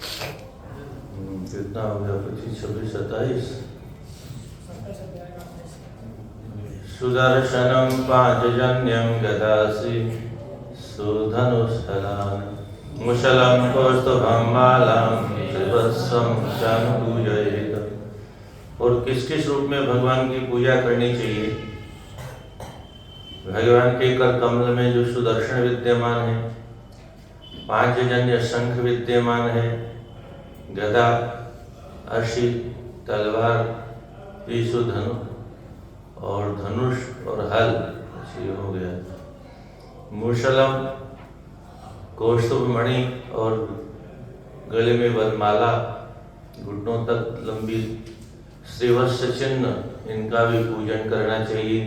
कितना हो गया? 25, 26, 27। सुदर्शनम पांचजन्यम गदासी सुधनुष्ठलान मुशलम कौस्तुभम बालम त्रिवत्सम चानुपूजयेत। और किस किस रूप में भगवान की पूजा करनी चाहिए? भगवान के कर कमल में जो सुदर्शन विद्यमान है, पांचजन्य शंख विद्यमान है, गदा, अशी, तलवार, पीसु धनु और धनुष और हल हो गया। मुशलम, कौस्तुभ मणि और गले में वरमाला, घुटनों तक लंबी श्रीवत्स चिन्ह, इनका भी पूजन करना चाहिए।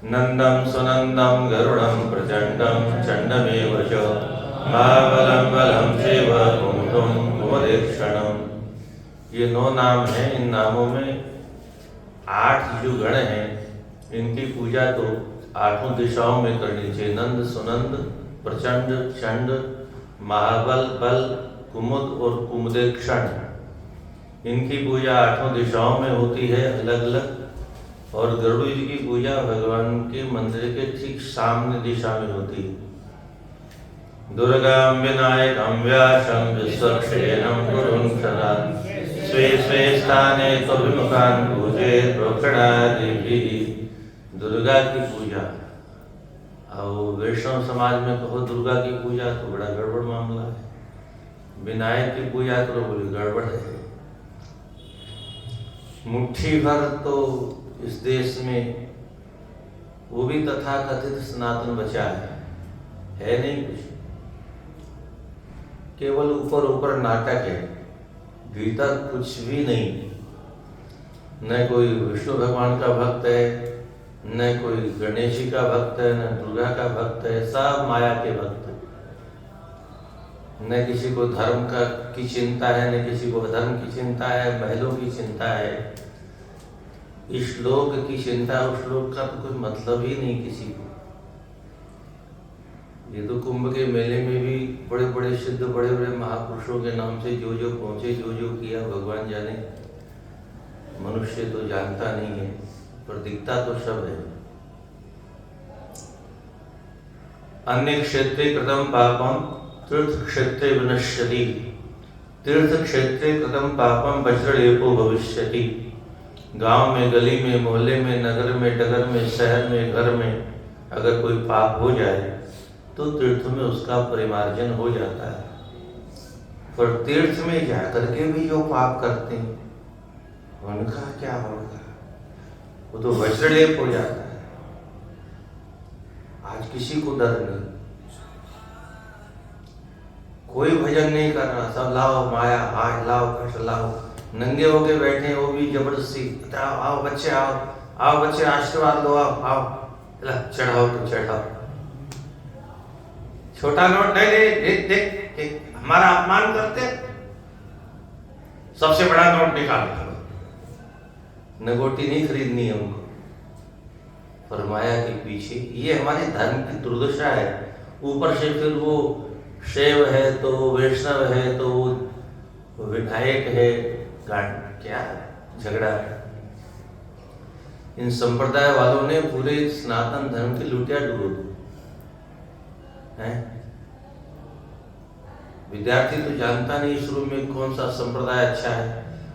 नंदम सुनंदम गरुड़म प्रचंडम चंडमेव च महाबलम बलम चैव कुमुदं कुमुदेक्षणम। ये 9 नाम हैं। इन नामों में 8 जो गण हैं, इनकी पूजा तो 8 दिशाओं में करनी चाहिए। नंद, सुनंद, प्रचंड, चंड, महाबल, बल, कुमुद और कुमुदेक्षण, इनकी पूजा 8 दिशाओं में होती है अलग अलग। और गरुड़ जी की पूजा भगवान के मंदिर के ठीक सामने दिशा में होती है। दुर्गां विनायकं व्यासं विश्वक्षेणं गुरुं सदा स्वे स्वे स्थाने त्वभिमुखान् पूजयेत् प्रोक्षणादिभिः। दुर्गा की पूजा, और वैष्णव समाज में कहो दुर्गा की पूजा तो बड़ा गड़बड़ मामला है। विनायक की पूजा करो बोले गड़बड़ है। मुट्ठी भर तो इस देश में वो भी तथा कथित सनातन बचा है नहीं कुछ, केवल ऊपर ऊपर नाटक है, भीतर कुछ भी नहीं। न कोई विष्णु भगवान का भक्त है, न कोई गणेश जी का भक्त है, न दुर्गा का भक्त है, सब माया के भक्त है। न किसी को धर्म की चिंता है, न किसी को अधर्म की चिंता है, महलों की चिंता है, इस श्लोक की चिंता, उस श्लोक का तो कोई मतलब ही नहीं किसी को। ये तो कुंभ के मेले में भी बड़े बड़े सिद्ध, बड़े बड़े महापुरुषों के नाम से जो जो पहुंचे, जो जो किया, भगवान जाने। मनुष्य तो जानता नहीं है, पर दिखता तो सब है। अन्य क्षेत्रे कृतं पापम तीर्थ क्षेत्रे विनश्यति। तीर्थ क्षेत्रे कृतं पापम वज्रलेपो भविष्यति। गांव में, गली में, मोहल्ले में, नगर में, डगर में, शहर में, घर में अगर कोई पाप हो जाए तो तीर्थ में उसका परिमार्जन हो जाता है। पर तीर्थ में जाकर के भी जो पाप करते हैं उनका क्या होगा? वो तो वज्रलेप हो जाता है। आज किसी को डर नहीं, कोई भजन नहीं कर रहा, सब लाओ माया, आज लाओ, कष्ट लाओ, नंगे होके बैठे, वो भी जबरदस्ती, आओ बच्चे, आओ बच्चे, आशीर्वाद लो, आओ चढ़ाओ तो चढ़ाओ। छोटा नोट नहीं ले, देख हमारा अपमान करते, सबसे बड़ा नोट निकाल करो। नगोटी नहीं खरीदनी है उनको, पर माया के पीछे। ये हमारे धर्म की दुर्दशा है। ऊपर से फिर वो शैव है तो वैष्णव है तो विनायक है, क्या झगड़ा है। इन संप्रदाय वालों ने पूरे सनातन धर्म की लुटिया डुबो दी है। विद्यार्थी तो जानता नहीं शुरू में कौन सा संप्रदाय अच्छा है,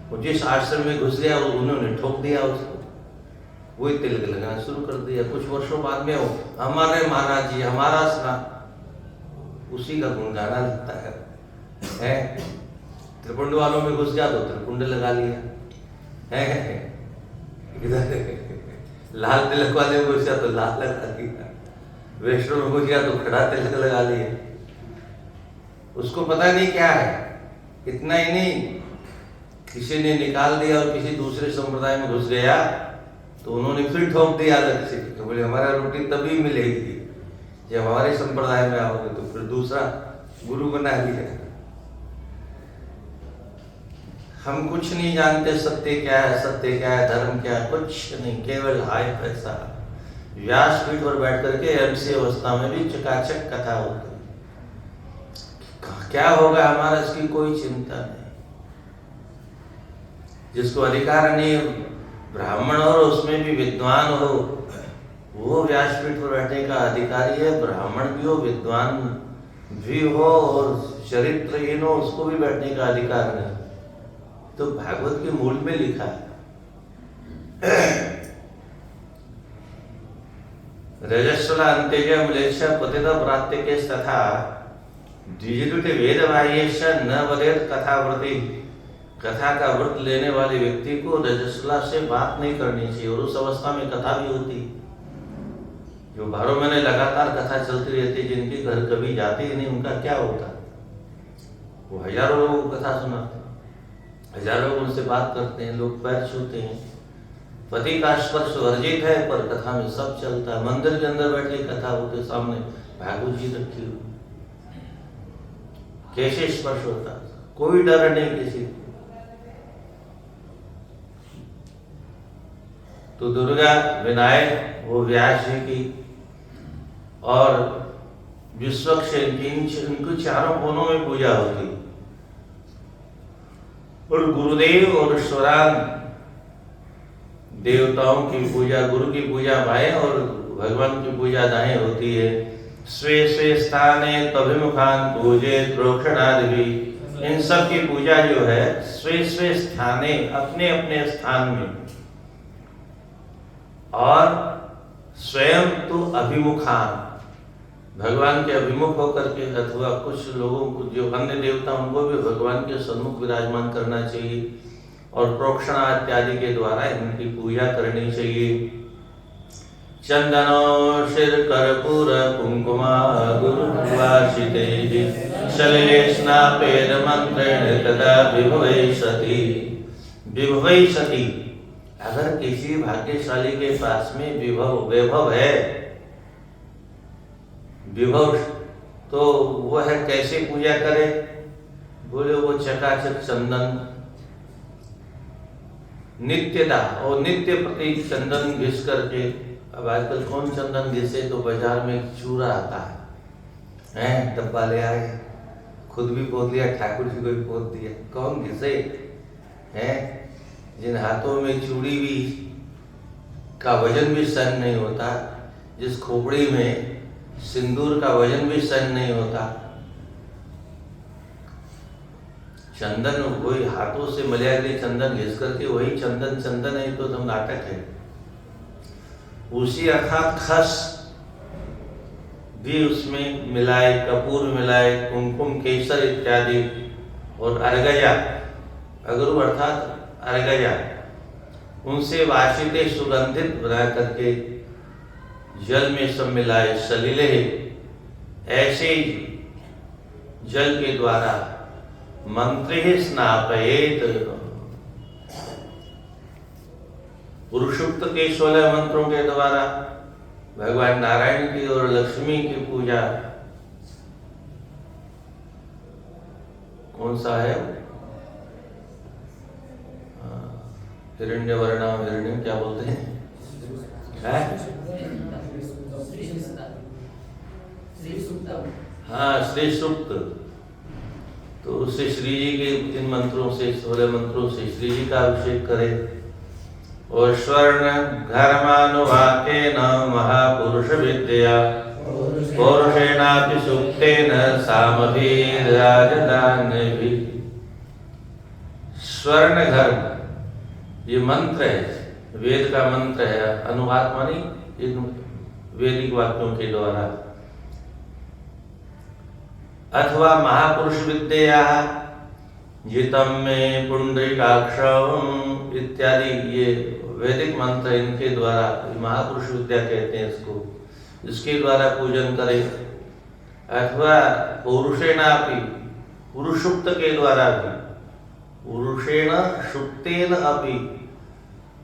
वो जिस आश्रम में घुस गया उन्होंने ठोक दिया उसको, वही तिलक लगाना शुरू कर दिया। कुछ वर्षों बाद में वो हमारे महाराज जी, हमारा स्नान, उसी का गुणगाना लगता है। त्रिपुंड वालों में घुस गया तो त्रिपुंड लगा लिया है, इधर लाल तिलक वाले में घुस गया तो लाल लगा लिया, वैष्णव में घुस गया तो खड़ा तिलक लगा लिया। उसको पता नहीं क्या है। इतना ही नहीं, किसी ने निकाल दिया और किसी दूसरे संप्रदाय में घुस गया तो उन्होंने फिर ठोक दिया अलग से, तो बोले हमारा रोटी तभी मिलेगी जब हमारे संप्रदाय में आओगे। तो फिर दूसरा गुरु बना लिया। हम कुछ नहीं जानते, सत्य क्या है, सत्य क्या है, धर्म क्या है, कुछ नहीं, केवल हाय पैसा। व्यासपीठ पर बैठ करके एमसी अवस्था में भी चकाचक कथा होती है। क्या होगा हमारा, इसकी कोई चिंता नहीं। जिसको अधिकार नहीं, ब्राह्मण और उसमें भी विद्वान हो, वो व्यासपीठ पर बैठने का अधिकारी है। ब्राह्मण भी हो, विद्वान भी हो और चरित्रहीन हो, उसको भी बैठने का अधिकार नहीं। तो भागवत के मूल में लिखा है। रजस्वला अंत्यज म्लेच्छ पतित प्रात्यकेश तथा द्विजुट वेद बाह्येश न वदेत कथाव्रति। कथा का व्रत लेने वाले व्यक्ति को रजस्वला से बात नहीं करनी चाहिए। और उस अवस्था में कथा भी होती, जो 12 महीने लगातार कथा चलती रहती, जिनके घर कभी जाते ही नहीं, उनका क्या होता? वो हजारों लोगों को कथा सुनाते, हजारों लोग उनसे बात करते हैं, लोग पैर छूते हैं। पति का स्पर्श वर्जित है, पर कथा में सब चलता है। मंदिर के अंदर बैठे कथा होते, सामने भागवत जी रखी हुई, कैसे स्पर्श होता? कोई डर नहीं किसी को। तो दुर्गा, विनायक, वो व्यास जी की और विश्वक्ष, इनकी चारों कोनों में पूजा होती। और गुरुदेव और स्वरान देवताओं की पूजा, गुरु की पूजा बाएं और भगवान की पूजा दाएं होती है। स्वे स्वे स्थाने तभिमुखान पूजे प्रोक्षणादि भी। इन सब की पूजा जो है स्वे स्वे स्थाने, अपने अपने स्थान में, और स्वयं तो अभिमुखान, भगवान के अभिमुख होकर के, अथवा कुछ लोगों को जो अन्य देवता, उनको भी भगवान के सन्मुख विराजमान करना चाहिए। और प्रोक्षणा इत्यादि के द्वारा इनकी पूजा करनी चाहिए। चंदनो शिर कर्पूर कुंकुमा गुरुवासिते सलिले स्नापेन मंत्रेण तदा विभवै सती। विभवै सती, अगर किसी भाग्यशाली के पास में वैभव है, विभव, तो वो है कैसे पूजा करे? बोले वो चकाचक चंदन, नित्यता और नित्य प्रतीक चंदन घिस करके। अब आजकल कौन चंदन घिसे? तो बाजार में चूरा आता है, डब्बा ले आए, खुद भी पोत लिया, ठाकुर जी को भी पोत दिया। कौन घिसे हैं? जिन हाथों में चूड़ी भी का वजन भी सहन नहीं होता, जिस खोपड़ी में सिंदूर का वजन भी सहन नहीं होता, चंदन वही हाथों से मलयाली चंदन घिस करके वही चंदन चंदन है, तो नाटक है। उसी अर्थात खस भी उसमें मिलाए, कपूर मिलाए, कुमकुम, केसर इत्यादि, और अर्गजा, अगरू अर्थात अर्गजा, उनसे वासिते सुगंधित बना करके जल में सब मिलाए। सलिले, ऐसे जल के द्वारा मंत्रे स्नापयेत। पुरुषोक्त के 16 मंत्रों के द्वारा भगवान नारायण की और लक्ष्मी की पूजा। कौन सा है? हिरण्यवर्णम, हिरण्यम क्या बोलते हैं? हाँ, श्री सूक्त। तो उससे श्री जी के इन मंत्रों से, 16 मंत्रों से श्री जी का अभिषेक करें। और स्वर्ण घर्मानुवाकेन महापुरुष विद्या पौरुषेणापि सूक्तेन सामभिर्राजदान्यभिः। स्वर्ण घर्म, ये मंत्र है, वेद का मंत्र है। अनुवाद मानी इन वैदिक वाक्यों के द्वारा। अथवा महापुरुष विद्या जितम में पुंडरीकाक्षम इत्यादि, ये वैदिक मंत्र, इनके द्वारा महापुरुष विद्या कहते हैं इसको, इसके द्वारा पूजन करें। अथवा पुरुषेणापि, पुरुषुक्त के द्वारा भी, पुरुषेण सुक्तेन अपि,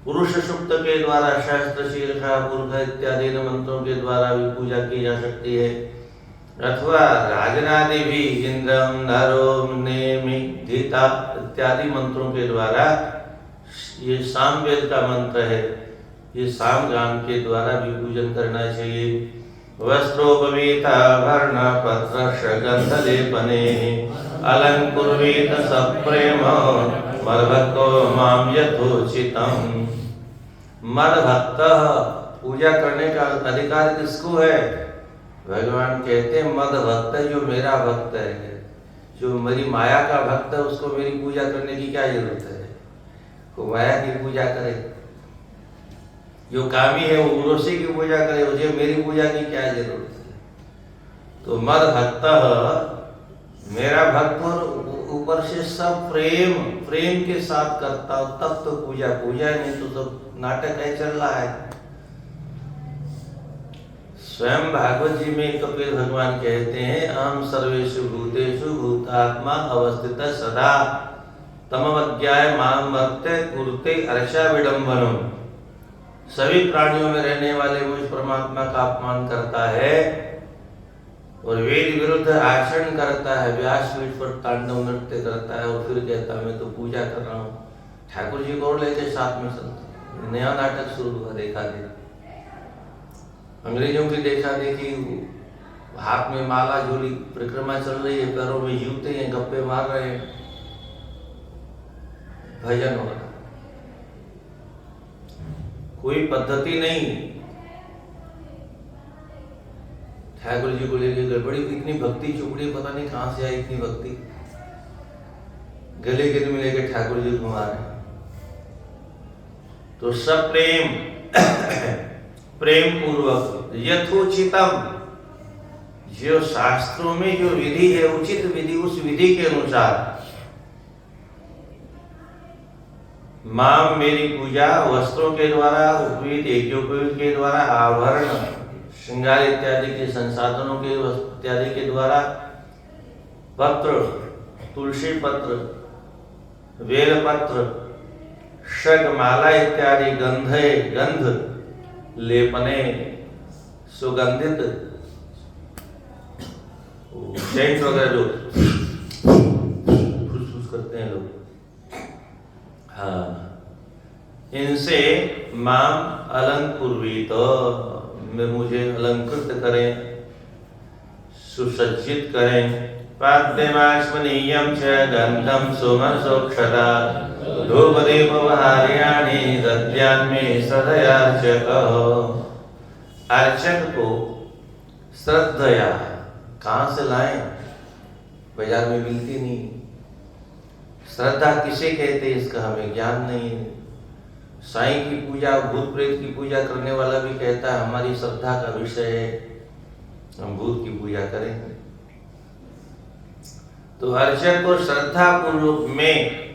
पुरुष सुक्त के द्वारा शास्त्र शीर्षा पुरुष इत्यादि मंत्रों के द्वारा भी पूजा की जा सकती है। अथवा राजनादि भी इंद्रम नरो नेमि धीता इत्यादि मंत्रों के द्वारा, ये सामवेद का मंत्र है, ये सामगान के द्वारा भी पूजन करना चाहिए। वस्त्रोपवीताभरण पत्रस्य गन्धलेपने अलङ्कुर्वीत सप्रेम मद्भक्तो मां यथोचितम्। मद्भक्त, पूजा करने का अधिकार किसको है? भगवान कहते हैं मद्भक्त, जो मेरा भक्त है, जो मेरी माया का भक्त है, उसको मेरी पूजा करने की क्या जरूरत है? वो माया की पूजा करे। जो कामी है वो उर्वशी की पूजा करे, मुझे मेरी पूजा की क्या जरूरत है? तो मद्भक्त मेरा भक्त, और ऊपर से सब प्रेम के साथ करता हो तब तो पूजा है, नहीं तो सब नाटक है चल रहा है। स्वयं भागवत जी में कपिल भगवान कहते हैं अहम सर्वेषु भूतेषु भूतात्मा अवस्थित सदा तमवज्ञाय मां मर्त्य कुरुते अर्चा विडंबनम। सभी प्राणियों में रहने वाले मुझ परमात्मा का अपमान करता है और वेद विरुद्ध आचरण करता है, व्यासपीठ पर तांडव नृत्य करता है और फिर कहता है मैं तो पूजा कर रहा हूँ। ठाकुर जी को लेके साथ में चलते, नया नाटक शुरू हुआ। देखा देखी अंग्रेजों की देखा देखी, हाथ में माला झोली परिक्रमा चल रही है, पैरों में जूते हैं, गप्पे मार रहे हैं, भजन हो रहा, कोई पद्धति नहीं। ठाकुर जी को लेके गड़बड़ी, इतनी भक्ति चुपड़ी, पता नहीं कहां से आई इतनी भक्ति। गले गिर में लेके ठाकुर जी घुमा रहे। तो सब प्रेम पूर्वक यथोचितम, जो शास्त्रों में जो विधि है, उचित विधि, उस विधि के अनुसार मां मेरी पूजा वस्त्रों के द्वारा, उपवीत यज्ञोपवीत के द्वारा, आभरण श्रृंगार इत्यादि के संसाधनों के इत्यादि के द्वारा, पत्र तुलसी पत्र, बेल पत्र, शगमाला इत्यादि गंध लेपने, सुगंधित सेंट वगैरह जो फुसफुस करते हैं लोग, हाँ, इनसे माम अलंकुर्वीत, मुझे अलंकृत करें, सुसज्जित करें। पाद्यमाश्मनीयं च गंधम सुमसोक्षता धूपदीपहार्याणि दद्यान्मे सदयार्चक। अर्चक को श्रद्धया कहाँ से लाएं? बाजार में मिलती नहीं। श्रद्धा किसे कहते हैं इसका हमें ज्ञान नहीं है। साईं की पूजा, भूत प्रेत की पूजा करने वाला भी कहता है हमारी श्रद्धा का विषय है, हम भूत की पूजा करेंगे। तो अर्चक को श्रद्धा पूर्वक में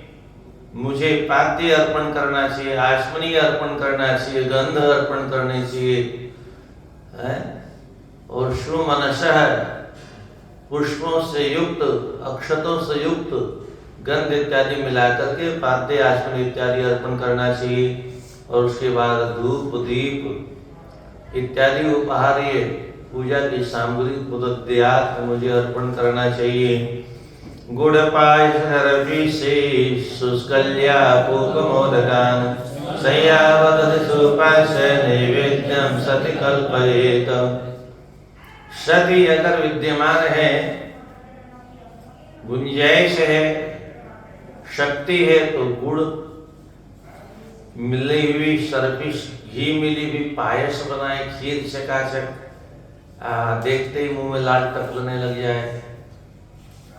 मुझे पाद्य अर्पण करना चाहिए, आचमनी अर्पण करना चाहिए, गंध अर्पण करने चाहिए, है? और सुमनसः पुष्पों से युक्त, अक्षतों से युक्त गंध इत्यादि मिलाकर के पाद्य आचमन इत्यादि अर्पण करना चाहिए। और उसके बाद धूप दीप इत्यादि उपहार्य पूजा की सामग्री उदद्यात् मुझे अर्पण करना चाहिए। गुड़ पायस हरपि से शुष्कल्या पूकमोदकान् संयावदति सुपास नैवेद्यम सति कल्पयेत। सति अगर विद्यमान है, गुंजाइश है, शक्ति है, तो गुड़ मिली हुई सरपिश, घी मिली हुई पायस बनाए, खीर चकाचक, देखते ही मुंह में लाल टपकने लग जाए।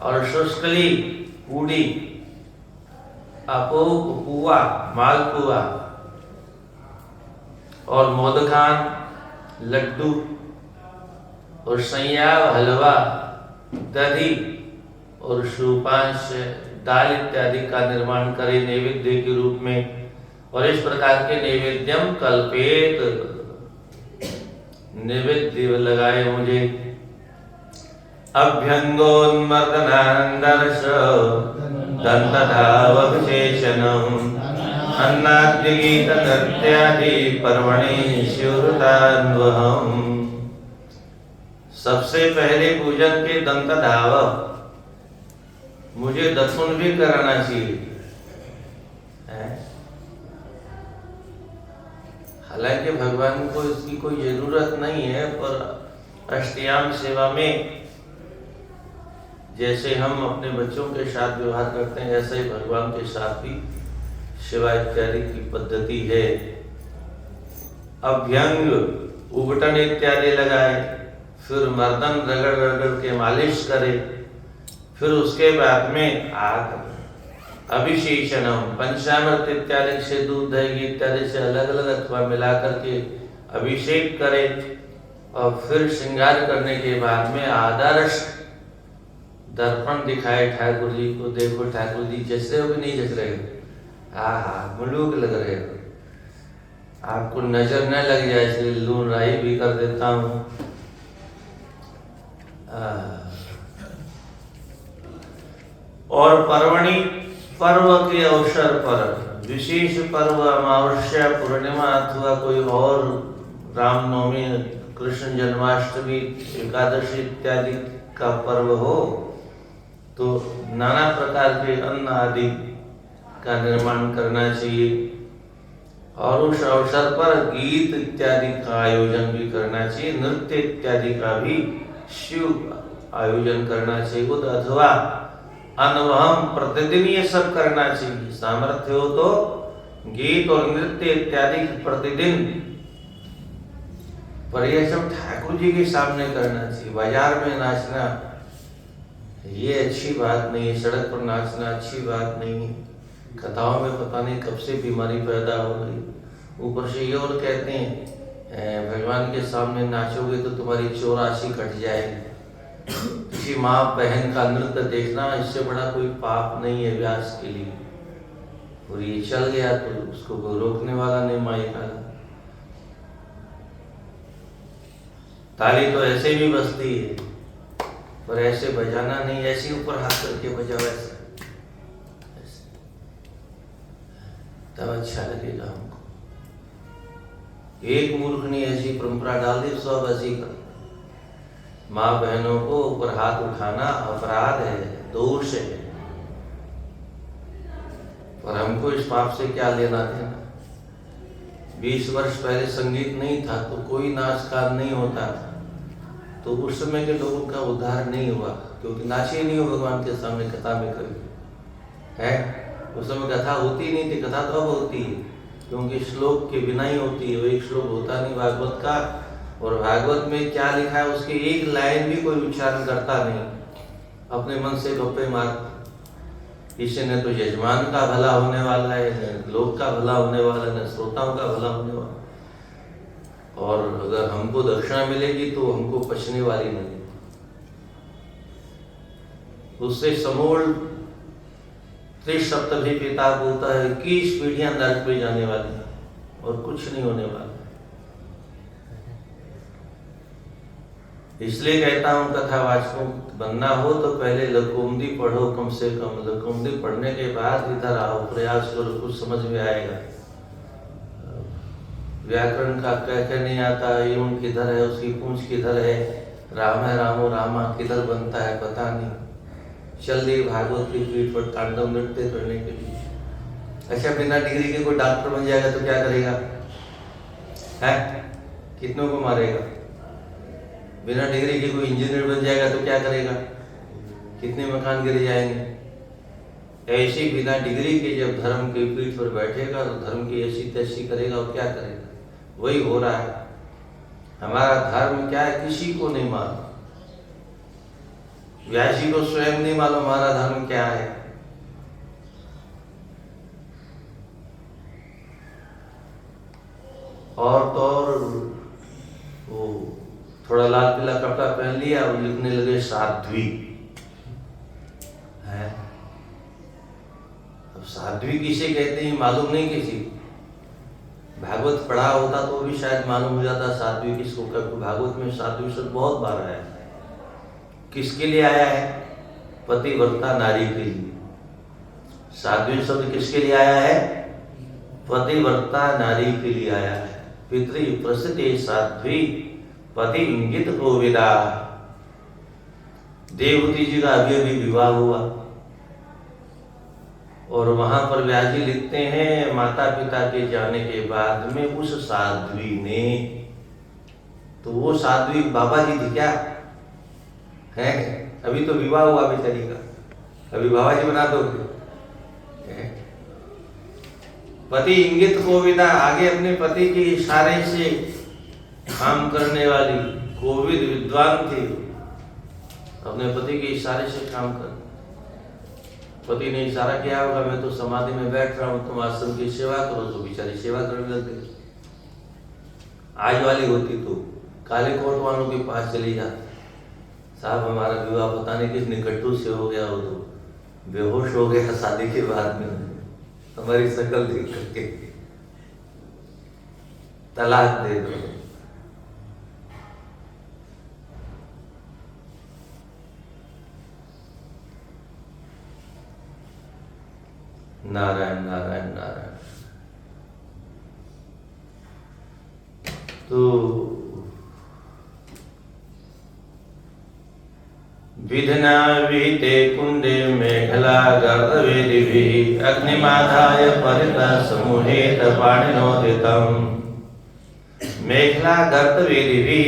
और शुष्कली पूड़ी, अपूप पुआ, मालपुआ, और मोदकान लड्डू, और संयाव हलवा, दही और सुपांश दाल इत्यादि का निर्माण करे नैवेद्य के रूप में। और इस प्रकार के नैवेद्यम कल्पेत, नैवेद्य लगाए मुझे। अभ्यंगोन्मर्दनान्दर्श दन्तधावविशेषणम् अन्नाद्यगीत नृत्यादि पर्वणि स्युरुतान्वहम्। सबसे पहले पूजन के दंतधाव, मुझे दर्शन भी कराना चाहिए। हालांकि भगवान को इसकी कोई जरूरत नहीं है, पर अष्टयाम सेवा में जैसे हम अपने बच्चों के साथ व्यवहार करते हैं, ऐसे ही भगवान के साथ भी सेवा इत्यादि की पद्धति है। अभ्यंग, उबटन इत्यादि लगाए, फिर मर्दन रगड़ रगड़ के मालिश करे, फिर उसके बाद में अभिषेचनम, पंचामृत इत्यादि से, दूध दही इत्यादि से अलग अलग अथवा मिला करके अभिषेक करे, और फिर श्रृंगार करने के बाद में आदर्श दर्पण दिखाए ठाकुर जी को। देखो ठाकुर जी जच रहे हो कि नहीं जच रहे हो? मुलूक लग रहे हो। आपको नजर न लग जाए इसलिए लून राई भी कर देता हूँ। और पर्वणि, पर्व के अवसर पर, विशेष पर्व अमावस्या, पूर्णिमा अथवा कोई और रामनवमी, कृष्ण जन्माष्टमी, एकादशी इत्यादि का पर्व हो तो नाना प्रकार के अन्न आदि का निर्माण करना चाहिए। और उस अवसर पर गीत इत्यादि का आयोजन भी करना चाहिए, नृत्य इत्यादि का भी शिव आयोजन करना चाहिए, अथवा अनुभव प्रतिदिन ये सब करना चाहिए। सामर्थ्य हो तो गीत और नृत्य इत्यादि प्रतिदिन, पर यह सब ठाकुर जी के सामने करना चाहिए। बाजार में नाचना ये अच्छी बात नहीं है, सड़क पर नाचना अच्छी बात नहीं है। कथाओं में पता नहीं कब से बीमारी पैदा हो गई। ऊपर से ये और कहते हैं भगवान के सामने नाचोगे तो तुम्हारी 84 कट जाएगी। किसी माँ बहन का नृत्य देखना इससे बड़ा कोई पाप नहीं है व्यास के लिए। और ये चल गया तो उसको कोई रोकने वाला नहीं माई का। ताली तो ऐसे भी बजती है, पर ऐसे बजाना नहीं, ऐसे ऊपर हाथ करके बजाओ, ऐसे तब अच्छा लगेगा हमको। एक मूर्ख ने ऐसी परंपरा डाल दी, सब ऐसी कर। माँ बहनों को ऊपर हाथ उठाना अपराध है, दोष है, पर हमको इस पाप से क्या लेना देना। 20 वर्ष पहले संगीत नहीं था तो कोई नाच गान नहीं होता था, तो उस समय के लोगों का उद्धार नहीं हुआ, क्योंकि नाचे नहीं हो भगवान के सामने कथा में कभी है। उस समय कथा होती नहीं थी, कथा तो अब होती है, क्योंकि श्लोक के बिना ही होती है। वो एक श्लोक होता नहीं भागवत का, और भागवत में क्या लिखा है उसकी एक लाइन भी कोई उच्चारण करता नहीं, अपने मन से गप्पे मार। इससे न तो यजमान का भला होने वाला है, न लोक का भला होने वाला है, न श्रोताओं का भला होने वाला। और अगर हमको दक्षिणा मिलेगी तो हमको पचने वाली नहीं, उससे समूल त्रिसप्तभी पिता बोलता है 21 पीढ़ियां नरक में जाने वाली और कुछ नहीं होने वाला। इसलिए कहता हूं कथावाचकों बनना हो तो पहले लकुमदी पढ़ो, कम से कम लकुमदी पढ़ने के बाद इधर आओ, प्रयास करो, कुछ समझ में आएगा। व्याकरण का क्या नहीं आता, यूं किधर है, उसकी पूंछ किधर है, राम है रामो रामा किधर बनता है पता नहीं। चल दी भागवत की पीठ पर तांडव नृत्य करने के लिए। अच्छा, बिना डिग्री के कोई डॉक्टर बन जाएगा तो क्या करेगा है? कितनों को मारेगा? बिना डिग्री के कोई इंजीनियर बन जाएगा तो क्या करेगा? कितने मकान गिर जाएंगे। ऐसे बिना डिग्री के जब धर्म के पीठ पर बैठेगा तो धर्म की ऐसी तैसी करेगा और क्या करेगा? वही हो रहा है। हमारा धर्म क्या है किसी को नहीं मालूम। व्यास जी को स्वयं नहीं मालूम हमारा धर्म क्या है। और तो और वो थोड़ा लाल पीला कपड़ा पहन लिया और लिखने लगे साध्वी है। अब साध्वी किसे कहते हैं मालूम नहीं किसी। भागवत पढ़ा होता तो भी शायद मालूम हो जाता साध्वी किसको। भागवत में साध्वी शब्द बहुत बार आया है। किसके लिए आया है? पतिव्रता नारी के लिए। साध्वी शब्द किसके लिए आया है? पतिव्रता नारी के लिए आया है। पितृ प्रसिद्ध साध्वी पति इंगित गोविदा। देवहूति जी का अभी अभी विवाह हुआ और वहां पर व्यास जी लिखते हैं माता पिता के जाने के बाद में उस साध्वी ने, तो वो साध्वी बाबा जी थी क्या है? अभी तो विवाह हुआ बेचारी का, अभी बाबा जी बना दोगे? पति इंगित कोविदा, आगे अपने पति के इशारे से काम करने वाली कोविद विद्वान थी, अपने पति के इशारे से काम कर। पति ने इशारा किया होगा मैं तो समाधि में बैठ रहा हूं, तुम आश्रम की सेवा करो, तो बेचारी सेवा करने लग गई। आज वाली होती तो काले कोट वालों के पास चली जाती, साहब हमारा विवाह पता नहीं किस निकट्टू से हो गया, वो तो बेहोश हो गया शादी के बाद में, हमारी शक्ल देख करके तलाक दे दो। नारायण नारायण नारायण। तो विधना विहिते कुंडे मेखला गर्दवेदिभिः अग्निमाधाय परितः समूहेत पाणिनोदितम्। मेखला गर्दवेदिभिः,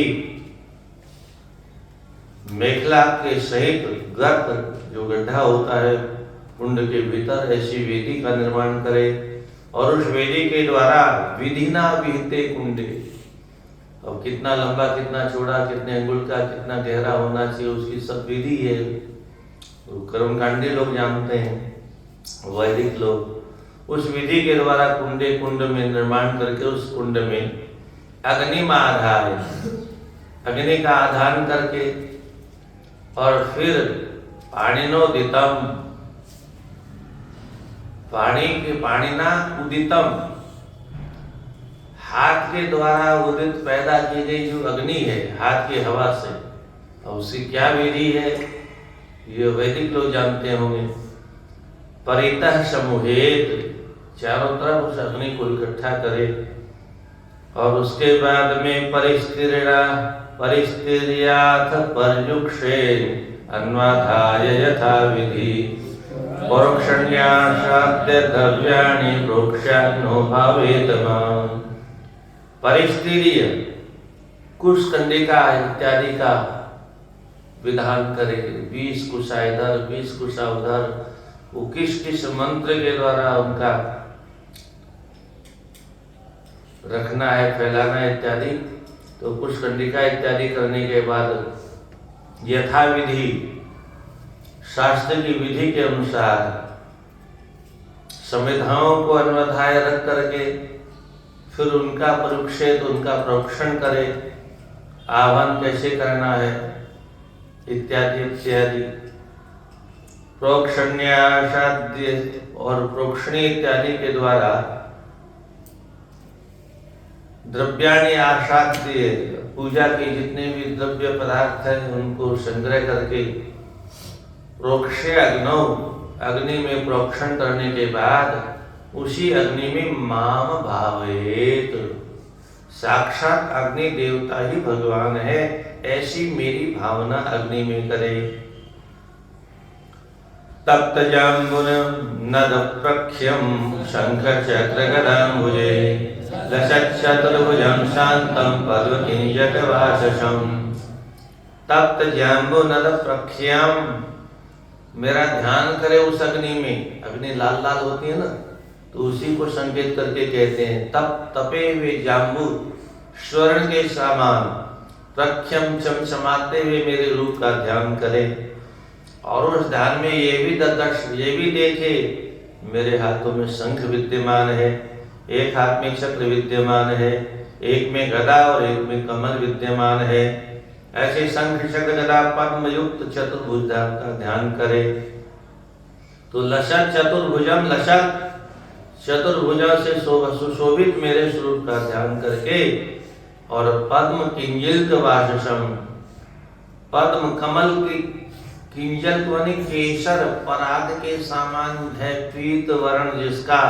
मेखला के सहित गर्त जो गड्ढा होता है कुंड के भीतर, ऐसी वेदी का निर्माण करे और उस वेदी के द्वारा विधिना विहिते कुंडे, अब कितना लंबा कितना चौड़ा कितने अंगुल का कितना गहरा होना चाहिए उसकी सब विधि है, कर्मकांडी लोग जानते हैं, वैदिक लोग। उस विधि के द्वारा कुंडे कुंड में निर्माण करके उस कुंड में अग्नि में आधार, अग्नि का आधान करके और फिर पाणिनोदितम, पानी के पाणिना उदितम, हाथ के द्वारा उदित पैदा की गई जो अग्नि है हाथ की हवा से, और उसकी क्या विधि है ये वैदिक लोग जानते होंगे। परितः समूहेत, चारों तरफ उस अग्नि को इकट्ठा करे और उसके बाद में परिस्थिर्याथ परयुक्षे अन्वाधाय यथा विधि परोक्षण्याशाद्य द्रव्याणि प्रोक्षाग्नो भावेत माम्। परिस्थिर्य कुशकंडिका इत्यादि का विधान करे, 20 कुशा इधर 20 कुशा उधर, वो किस किस मंत्र के द्वारा उनका रखना है फैलाना इत्यादि। तो कुशकंडिका इत्यादि करने के बाद यथा विधि शास्त्र की विधि के अनुसार संविधाओं को अन्वधाय रख करके फिर उनका परुक्षेद उनका प्रोक्षण करे, आह्वान कैसे करना है इत्यादि इत्यादि। प्रोक्षण्यासाद्य और प्रोक्षणी इत्यादि के द्वारा द्रव्याणि आसाद्य, पूजा के जितने भी द्रव्य पदार्थ हैं उनको संग्रह करके प्रोक्षे अग्नौ, अग्नि में प्रोक्षण करने के बाद उसी अग्नि में माम भावेत, साक्षात अग्नि देवता ही भगवान है ऐसी मेरी भावना अग्नि में करे। तप्त जाम्बुन नद प्रख्यम शंख चक्र गदाम्बुजे लसच्चतुर्भुजं शांतं पद्मकिंजट वाससं। तप्त जाम्बु नद प्रख्यम, मेरा ध्यान करे उस अग्नि में, अग्नि लाल लाल होती है ना तो उसी को संकेत करके कहते हैं तप, तपे हुए जाम्बू स्वर्ण के समान, प्रख्यम चमचमाते हुए मेरे रूप का ध्यान करे और उस ध्यान में ये भी देखे मेरे हाथों में शंख विद्यमान है, एक हाथ में चक्र विद्यमान है, एक में गदा और एक में कमल विद्यमान है। ऐसे शंख चक्र गदा पद्म युक्त चतुर्भुज का ध्यान करे। तो लसत चतुर्भुजम, लसत चतुर्भुजा से सुशोभित मेरे स्वरूप का ध्यान करके और पद्म किंजल वाससम, पद्म कमल की किंजल ध्वनि केसर पराग के समान है पीत वर्ण जिसका,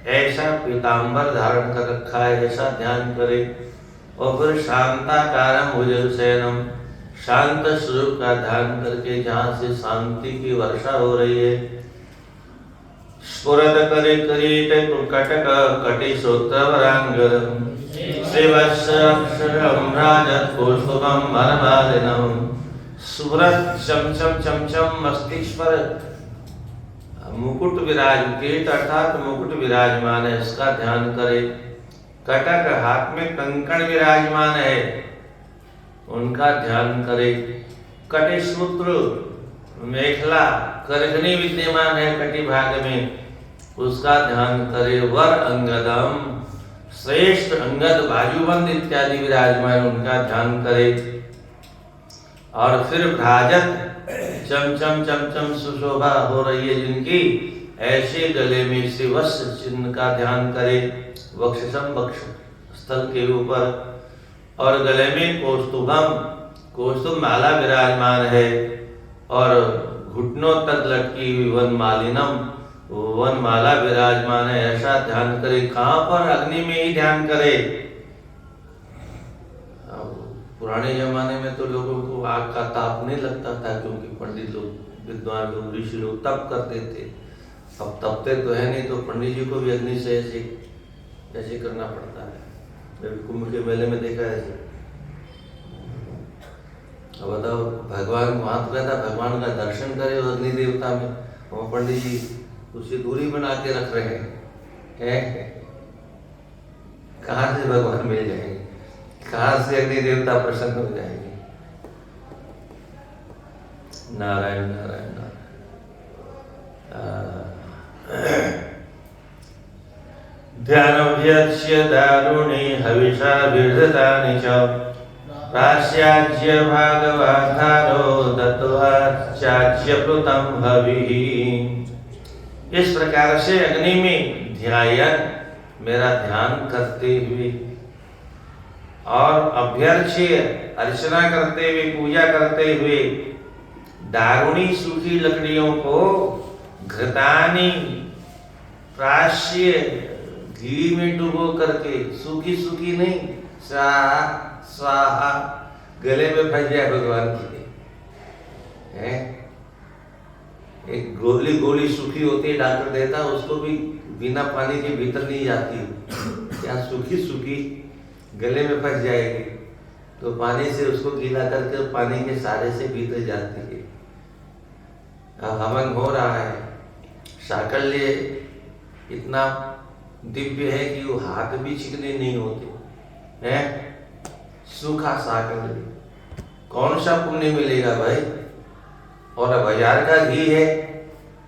ऐसा पीतांबर धारण कर रखा है ऐसा ध्यान करे। और फिर शांताकारम भुजगशयनम, शांत स्वरूप का ध्यान करके जहाँ से शांति की वर्षा हो रही है। स्फुरत करे करीट कटक कटि श्रोत्रवरांग श्रीवत्सक्षरं राजत्कौस्तुभं वनमालिनं सुव्रत चम चम चम चम मस्तिष्कर मुकुट विराज अर्थात मुकुट विराजमान है, इसका ध्यान करे। कटक हाथ में कंकण विराजमान है, उनका ध्यान करे। कटिसूत्र मेखला करघनी विद्यमान है कटि भाग में, उसका ध्यान करे। वर अंगदम श्रेष्ठ अंगद बाजूबंद इत्यादि विराजमान, उनका ध्यान करे। और फिर भ्राजत चम चम चम चम सुशोभा हो रही है जिनकी, ऐसे गले में से वस्त्र चिन्ह का ध्यान करे। वक्षसम वक्ष स्थल के ऊपर, और गले में कौस्तुभम कौस्तुभ माला विराजमान है, और घुटनों तक लटकी हुई वनमालिनम वनमाला विराजमान है, ऐसा ध्यान करे। कहाँ पर? अग्नि में ही ध्यान करे। पुराने जमाने में तो लोगों को आग का ताप नहीं लगता था, क्योंकि पंडित लोग विद्वान लोग ऋषि लोग तप करते थे। अब तपते तो है नहीं, तो पंडित जी को भी अग्नि से ऐसे करना पड़ता है। कुंभ के मेले में देखा है। अब बताओ, भगवान वहां तो कहता भगवान का दर्शन करे अग्नि देवता में, वो पंडित जी उससे दूरी बना के रख रहे हैं। कहाँ से भगवान मिल जाएंगे, कहाँ से अग्नि देवता प्रसन्न हो जाएंगे। नारायण नारायण नारायण। ध्यानभ्यस्य दारुणे हविषा विधतानि च प्रास्याज्य भागवतारो दत्त्वा चाच्यप्लुतं हविः। इस प्रकार से अग्नि में ध्यान, मेरा ध्यान करते हुए और अभ्यर्च्य अर्चना करते हुए, पूजा करते हुए, दारुणी सूखी लकड़ियों को घृतानी प्राश्य घी में डुबो करके, सूखी सूखी नहीं, स्वाहा स्वाहा, गले में फंस जाए भगवान के है। एक गोली गोली सूखी होती है, डॉक्टर देता, उसको भी बिना पानी के भीतर नहीं जाती, क्या सूखी सूखी गले में फंस जाएगी, तो पानी से उसको गीला करके पानी के सहारे से भीतर जाती है। अब हवन हो रहा है, साकल्य इतना दिव्य है कि वो हाथ भी चिकने नहीं होते हैं। सूखा साकल्य, कौन सा पुण्य मिलेगा भाई। और अब 1000 का घी है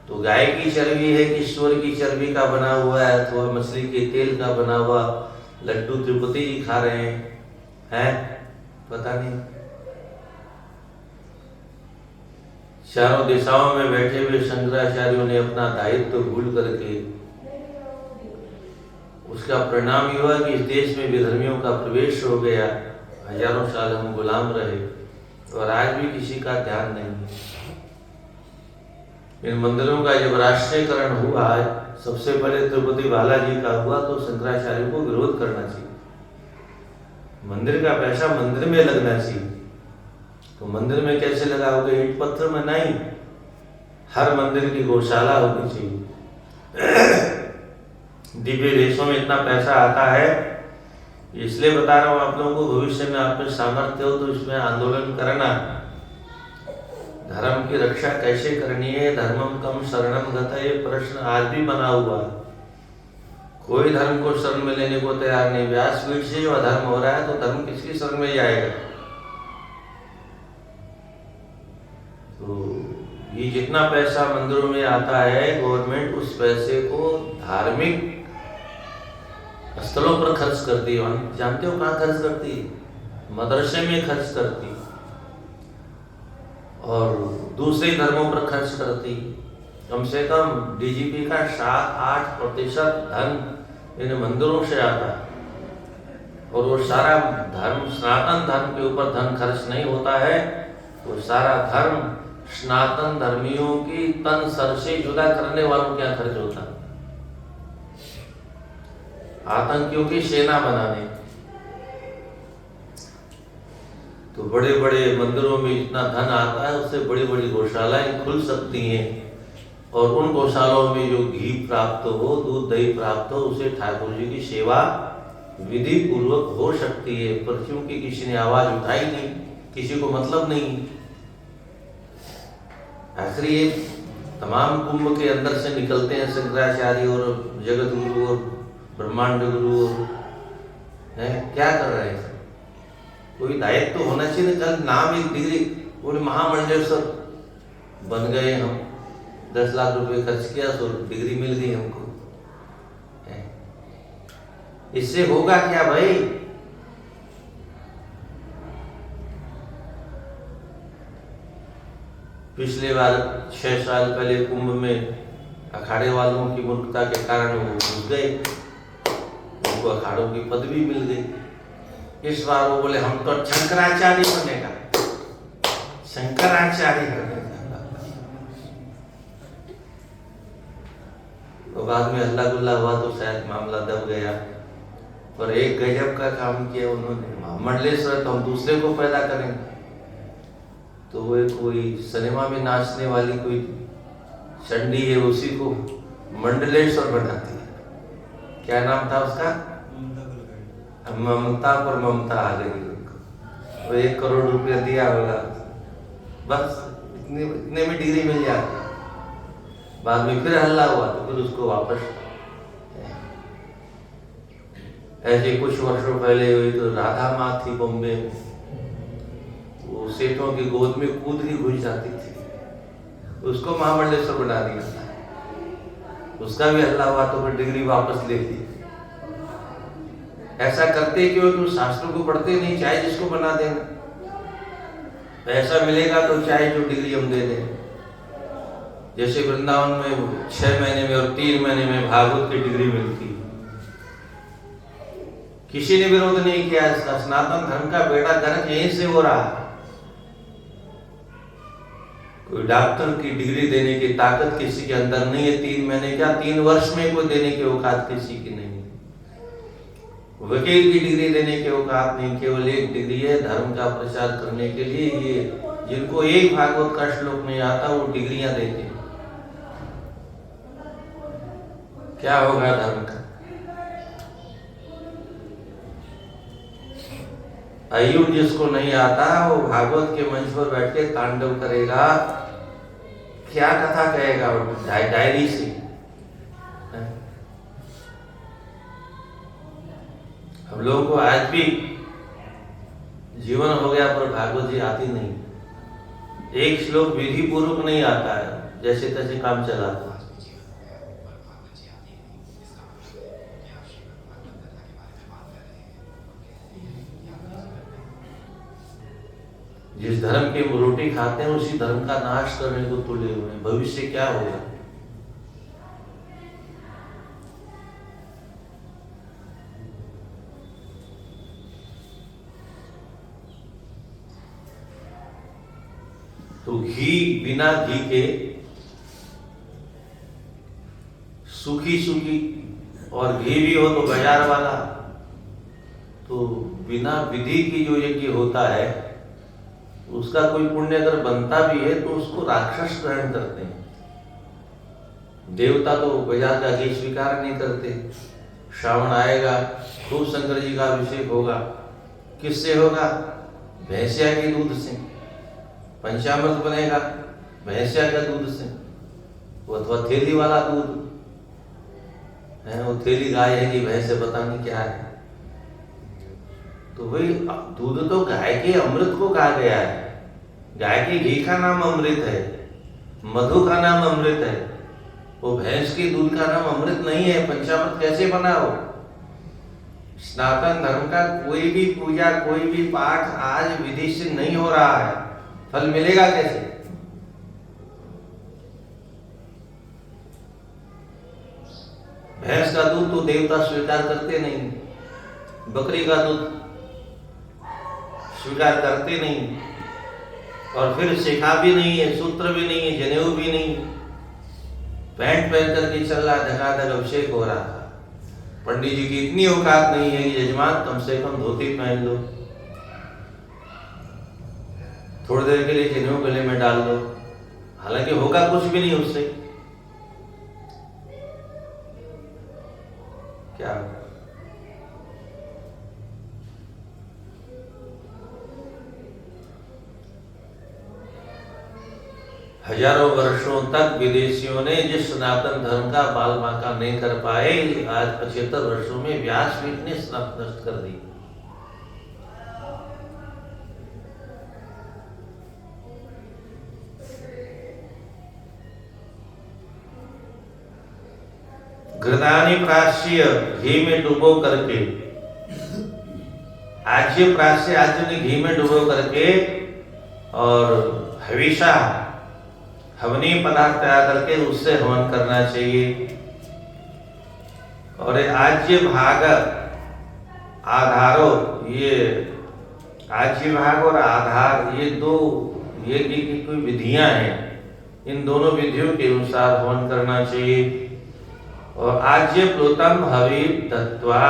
तो गाय की चर्बी है कि सूअर की चर्बी का बना हुआ है, अथवा मछली के तेल का बना हुआ लड्डू तिरुपति जी खा रहे हैं पता नहीं। चारों दिशाओं में बैठे हुए शंकराचार्यों ने अपना दायित्व भूल करके, उसका परिणाम ये हुआ कि इस देश में विधर्मियों का प्रवेश हो गया। हजारों साल हम गुलाम रहे, और आज भी किसी का ध्यान नहीं। इन मंदिरों का जब राष्ट्रीयकरण हुआ, सबसे पहले तिरुपति बालाजी का हुआ, तो शंकराचार्य को विरोध करना चाहिए। मंदिर का पैसा मंदिर में लगना चाहिए। तो मंदिर में कैसे लगाओगे, ईंट पत्थर में नहीं। हर मंदिर की गौशाला होनी चाहिए। दिव्य देशों में इतना पैसा आता है, इसलिए बता रहा हूँ आप लोगों को, भविष्य में आप में सामर्थ्य हो तो इसमें आंदोलन करना। धर्म की रक्षा कैसे करनी है, धर्मम कम शरणम गता, ये प्रश्न आज भी बना हुआ। कोई धर्म को शरण में लेने को तैयार नहीं। व्यासपीठ से जो अधर्म हो रहा है, तो धर्म किसकी शरण में जाएगा। तो ये जितना पैसा मंदिरों में आता है, गवर्नमेंट उस पैसे को धार्मिक स्थलों पर खर्च करती है। जानते हो कहाँ खर्च करती है? मदरसे में खर्च करती है, और दूसरे धर्मों पर खर्च करती। कम से कम डीजीपी का 7-8% धन इन मंदिरों से आता है। और वो सारा धर्म, सनातन धर्म के ऊपर धन खर्च नहीं होता है। वो सारा धर्म सनातन धर्मियों की तन सर से जुदा करने वालों क्या खर्च होता है। आतंकियों की सेना बनाने। तो बड़े बड़े मंदिरों में इतना धन आता है, उससे बड़ी बड़ी गौशालाएं खुल सकती हैं, और उन गौशालाओं में जो घी प्राप्त हो, दूध दही प्राप्त हो, उसे ठाकुर जी की सेवा विधि पूर्वक हो सकती है, पर क्योंकि किसी ने आवाज उठाई नहीं, किसी को मतलब नहीं। आखिर ये तमाम कुंभ के अंदर से निकलते हैं शंकराचार्य और जगत गुरु और ब्रह्मांड गुरु और क्या कर रहे हैं? कोई दायित्व तो होना चाहिए। कल नाम एक डिग्री बोले महामंडलेश्वर बन गए हम, 10 लाख रुपए खर्च किया तो डिग्री मिल गई हमको। इससे होगा क्या भाई? पिछले बार 6 साल पहले कुंभ में अखाड़े वालों की मूर्खता के कारण वो घुस गए, उनको अखाड़ों की पदवी मिल गई। इस बार वो बोले हम तो शंकराचार्य बनेगा, शंकराचार्य बनेगा। तो बाद में हल्ला गुल्ला हुआ तो शायद मामला दब गया। और एक गजब का काम किया उन्होंने, महामंडलेश्वर तो हम दूसरे को पैदा करेंगे। तो वो कोई सिनेमा में नाचने वाली कोई चंडी है, उसी को मंडलेश्वर बनाती है। क्या नाम था उसका? ममता पर ममता आ गई उनको। वो 1 करोड़ रुपया दिया होगा, बस इतने में डिग्री मिल जाती। बाद में फिर हल्ला हुआ तो फिर उसको वापस। ऐसे कुछ वर्षों पहले हुई तो राधा माँ थी बॉम्बे में, वो सेठों की गोद में कूद के घुस जाती थी, उसको महामंडलेश्वर बना दिया। उसका भी हल्ला हुआ तो फिर डिग्री वापस ले ली। ऐसा करते क्यों? तुम शास्त्रों को पढ़ते नहीं, चाहे जिसको बना देना, पैसा मिलेगा तो चाहे जो डिग्री हम दे दें। जैसे वृंदावन में 6 महीने में और 3 महीने में भागवत की डिग्री मिलती, किसी ने विरोध नहीं किया इसका। सनातन धर्म का बेड़ा गर्क यहीं से हो रहा है। कोई डॉक्टर की डिग्री देने की ताकत किसी के अंदर नहीं है। 3 महीने क्या 3 वर्ष में कोई देने की औकात किसी की नहीं है। वकील की डिग्री देने की औकात नहीं, केवल एक डिग्री है धर्म का प्रचार करने के लिए। ये जिनको एक भागवत का श्लोक नहीं आता वो डिग्रियां देते, क्या होगा धर्म का? आयु जिसको नहीं आता वो भागवत के मंच पर बैठ के तांडव करेगा, क्या कथा कहेगा वो डायरी से। हम लोगों को आज भी जीवन हो गया पर भागवत जी आती नहीं। एक श्लोक विधि पूर्वक नहीं आता है, जैसे तैसे काम चलाता। जिस धर्म की रोटी खाते हैं उसी धर्म का नाश करने को तुले हुए हैं। भविष्य क्या होगा? तो घी, बिना घी के सूखी सूखी, और घी भी हो तो बाजार वाला। तो बिना विधि की जो यज्ञ होता है उसका कोई पुण्य अगर बनता भी है तो उसको राक्षस ग्रहण करते हैं। देवता तो बाजार का घी स्वीकार नहीं करते। श्रावण आएगा, खूब शंकर जी का अभिषेक होगा। किससे होगा? भैंसिया के दूध से। पंचामृत बनेगा भैंसिया के दूध से, वो अथवा थैली वाला दूध है। वो थैली गाय है कि भैंस है, पता नहीं क्या है। तो वही दूध तो गाय के अमृत को कहा गया है। गाय के घी का नाम अमृत है, मधु का नाम अमृत है। वो भैंस के दूध का नाम अमृत नहीं है। पंचामृत कैसे बना हो? सनातन धर्म का कोई भी पूजा, कोई भी पाठ आज विधि से नहीं हो रहा है, फल मिलेगा कैसे? भैंस का दूध तो देवता स्वीकार करते नहीं, बकरी का दूध स्वीकार करते नहीं, और फिर शिखा भी नहीं है, सूत्र भी नहीं है, जनेऊ भी नहीं। पैंट पहन करके चल रहा, धकाधक अभिषेक हो रहा था। पंडित जी की इतनी औकात नहीं है कि यजमान कम से कम धोती पहन लो, थोड़ी देर के लिए जनेऊ गले में डाल दो, हालांकि होगा कुछ भी नहीं उससे। क्या हजारों वर्षों तक विदेशियों ने जिस सनातन धर्म का बाल बांका नहीं कर पाए, आज 75 वर्षों में व्यासपीठ ने नष्ट कर दी। घृतानि प्राश्य, घी में डुबो करके, आज्य प्राश्य, आज्य ने घी में डुबो करके और हविषा हवनी पदार्थ तैयार करके उससे हवन करना चाहिए। और आज्य भाग आधारो, ये आज्य भाग और आधार ये दो यज्ञ की कोई विधियां हैं, इन दोनों विधियों के अनुसार हवन करना चाहिए। और आज्य प्लुतम हवि दत्वा,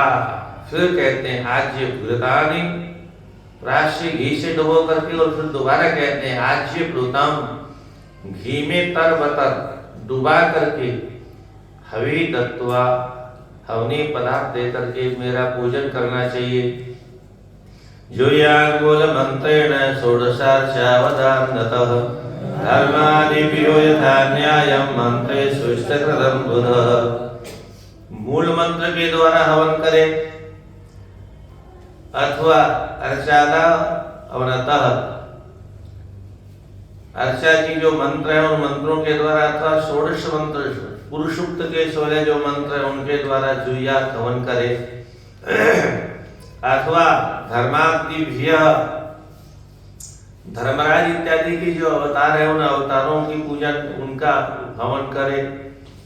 फिर कहते हैं आज्य घृतानि प्राश्य, घी से डुबो करके, और फिर दोबारा कहते हैं आज्य प्लुतम, घी में तरबतर डुबा करके, हवि दत्वा, हवनी पदार्थ दे करके मेरा पूजन करना चाहिए। जुयान्मूल मंत्रेण षोडशार्चावधानतः धर्मादिभ्यो यथा न्यायं मंत्रे सुष्ठकृतं बुधः। मूल मंत्र के द्वारा हवन करें अथवा अर्चादा अवनतः, अर्चा की जो मंत्र है उन मंत्रों के द्वारा, अथवा षोडश मंत्र पुरुषुक्त के 16 जो मंत्र है उनके द्वारा जुयात हवन करे, अथवा धर्मादिभ्य, धर्मराज इत्यादि की जो अवतार है उन अवतारों की पूजन, उनका हवन करे।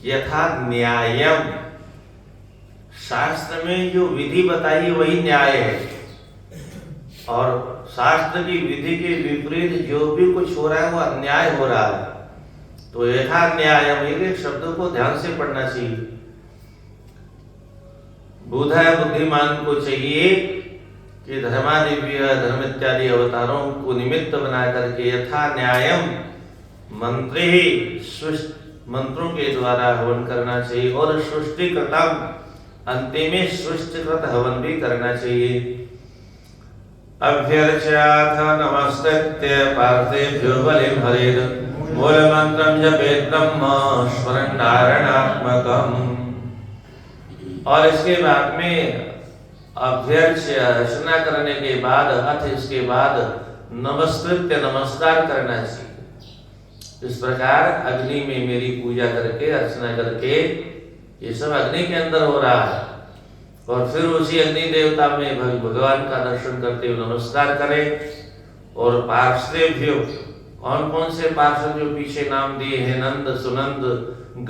यथा न्यायम, शास्त्र में जो विधि बताई वही न्याय है, और शास्त्र की विधि के विपरीत जो भी कुछ हो रहा है वो अन्याय हो रहा है। तो यथा न्यायम, एक शब्दों को ध्यान से पढ़ना चाहिए। बुधा बुद्धिमान को चाहिए कि धर्मादिव्य, धर्म इत्यादि अवतारों को निमित्त बना करके यथा न्यायम मंत्रे, मंत्रों के द्वारा हवन करना चाहिए। और सृष्टि कृतम, अंतिम में सृष्टिकृत हवन भी करना चाहिए। अभ्यर्च्याथ नमस्कृत्य पार्थेभ्यो बलिं हरेत्, मूलमन्त्रं जपेत् ब्रह्म स्मरन् नारायणात्मकम्। और इसके बाद में अभ्यर्च्य, अर्चना करने के बाद, अथ इसके बाद नमस्कृत्य, नमस्कार करना चाहिए। इस प्रकार अग्नि में मेरी पूजा करके, अर्चना करके, ये सब अग्नि के अंदर हो रहा है। और फिर उसी अग्नि देवता में भगवान का दर्शन करते हुए नमस्कार करें। और पार्षदेभ्यो, कौन कौन से पार्षद जो पीछे नाम दिए हैं, नंद, सुनंद,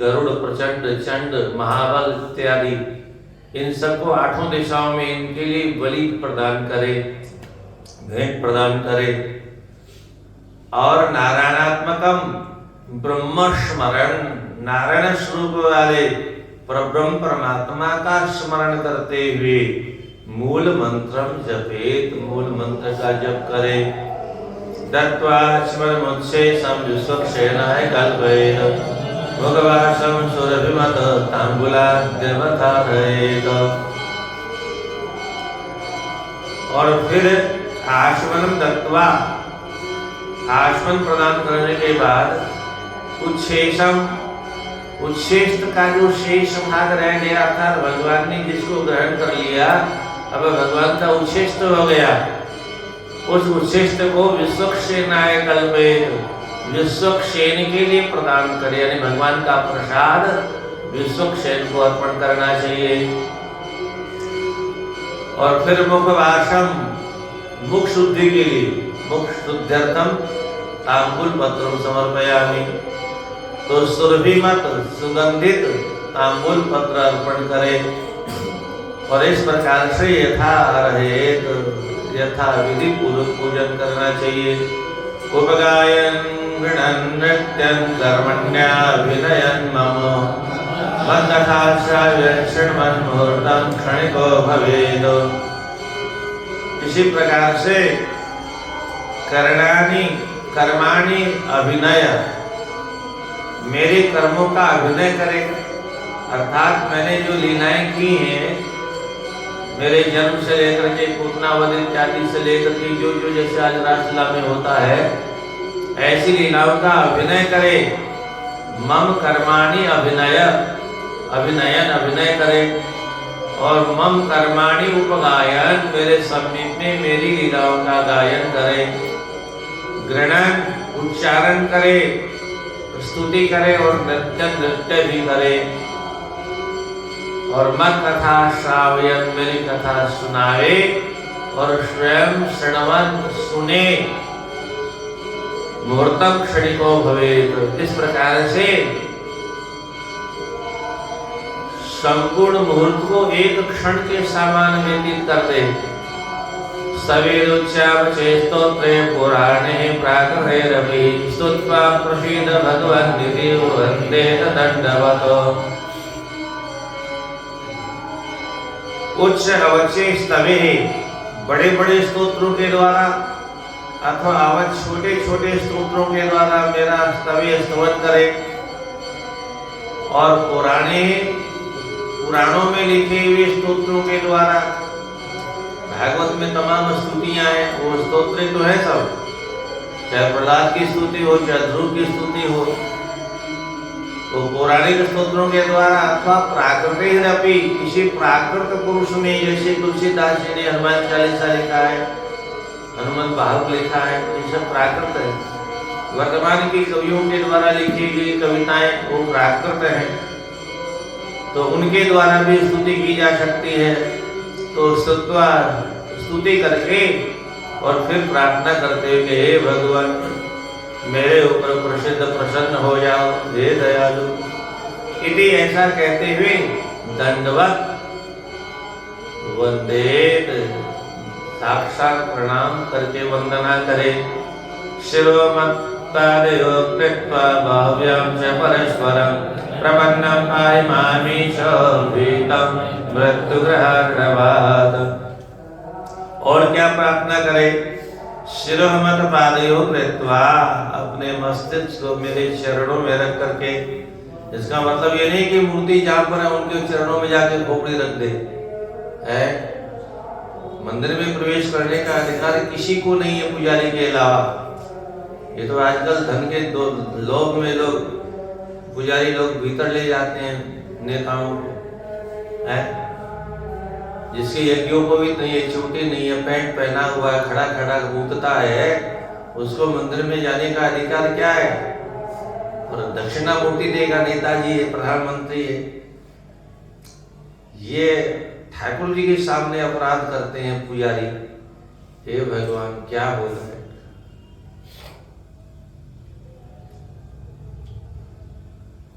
गरुड़, प्रचंड, चंड, महाबल इत्यादि, इन सबको 8 दिशाओं में इनके लिए बलि प्रदान करे, भेंट प्रदान करे। और नारायणात्मकम, ब्रह्म स्मरण, नारायण स्वरूप वाले परब्रह्म परमात्मा का स्मरण करते हुए मूल मंत्रम जपेत, मूल मंत्र का जप करे। दत्वा स्मरमुच्छेषं विश्वक्षेणाय कल्पयेत्, भोगवासं सुरभिमत तांबूलाद्यवधारयेत्। और फिर आश्वनं दत्वा, आश्वन प्रदान करने के बाद उच्छेषम, उच्छेष्ट का जो शेष भाग रह गया था, भगवान ने जिसको ग्रहण कर लिया, अब भगवान का उच्छेष्ट हो गया, उस उच्छेष्ट को विश्वक्षेणाय कल्पयेत्, विश्वक्षेन के लिए प्रदान करे, यानी भगवान का प्रसाद विश्वक्षेन को अर्पण करना चाहिए। और फिर मुखवासम, मुख शुद्धि के लिए, मुख शुद्ध्यर्थम तांबूल पत्रम समर्पयामि, तो सुरभिमत सुगंधित तांबूल पत्र अर्पण करे। और इस प्रकार से यथा रहेत, यथा विधि पूर्वक पूजन करना चाहिए। उपगायन गृणन् नृत्यं कर्मण्याभिनयन् मम, मन्दथा श्राव्यन् शृण्वन् मुहूर्तं क्षणिको भवेत्। इसी प्रकार से करणानि कर्माणि अभिनय, मेरे कर्मों का अभिनय करें, अर्थात मैंने जो लीलाएं की हैं, मेरे जन्म से लेकर के पूतनावध इत्यादि से लेकर के जो जो जैसे आज रासलीला में होता है, ऐसी लीलाओं का अभिनय करे। मम कर्माणि अभिनय करे और मम कर्माणि उपगायन, मेरे समीप में मेरी लीलाओं का गायन करे। गृणन उच्चारण करे, स्तुति करे और नृत्य भी करे। और मत कथा श्रावयन, मेरी कथा सुनावे और स्वयं श्रवण सुने। मुहूर्तम क्षणिको भवेत्, इस प्रकार से संपूर्ण मुहूर्त को एक क्षण के समान व्यतीत कर दे। सवेदोच्चावचे स्तोत्रे पुराणे प्राकृतेरपि स्तुत्वा प्रसीद भगवन्निति वन्दे दण्डवतो। उच्च अवचे स्तवे, बड़े बड़े स्तोत्रों के द्वारा अथवा अवच छोटे छोटे स्तोत्रों के द्वारा मेरा स्तवे स्तवन करे। और पुराणों में लिखे हुए स्तोत्रों के द्वारा, भागवत में तमाम स्तुतियां हैं, वो स्तोत्र तो है सब, चाहे प्रहलाद की स्तुति हो चाहे ध्रुव की स्तुति हो, तो पौराणिक स्तोत्रों के द्वारा अथवा प्राकृतिरपि, किसी प्राकृत पुरुष में, जैसे तुलसीदास जी ने हनुमान चालीसा लिखा है, हनुमान बाहुक लिखा है, ये सब प्राकृत है। वर्तमान की कवियों के द्वारा लिखी गई कविताएं वो प्राकृत हैं, तो उनके द्वारा भी स्तुति की जा सकती है। तो स्तुति करके और फिर प्रार्थना करते हुए कि हे भगवान, मेरे ऊपर प्रसन्न हो जाओ, हे दयालु, इति ऐसा कहते हुए दंडवत वंदेत, साक्षात प्रणाम करके वंदना करे। शिरोमत्तादयो कृत्वा बाह्व्यां च परस्परं प्रपन्नं पाहिमामीश भीतं मृत्युग्रहार्णवात्। और क्या प्रार्थना करे? शिरोमत पादयो कृत्वा, अपने मस्तिष्क को मेरे चरणों में रख करके। इसका मतलब ये नहीं कि मूर्ति जहां पर है उनके चरणों में जाके खोपड़ी रख दे है। मंदिर में प्रवेश करने का अधिकार किसी को नहीं है पुजारी के अलावा। ये तो आजकल धन के लोभ में लोग, पुजारी लोग भीतर ले जाते हैं नेताओं को, है, जिसके यज्ञोपवीत नहीं है, चोटी नहीं है, पैंट पहना हुआ है, खड़ा खड़ा मूतता है, उसको मंदिर में जाने का अधिकार क्या है? और दक्षिणा मूर्ति देगा, नेताजी है, प्रधानमंत्री है। ये ठाकुर जी के सामने अपराध करते हैं पुजारी। हे भगवान, क्या हो रहा है?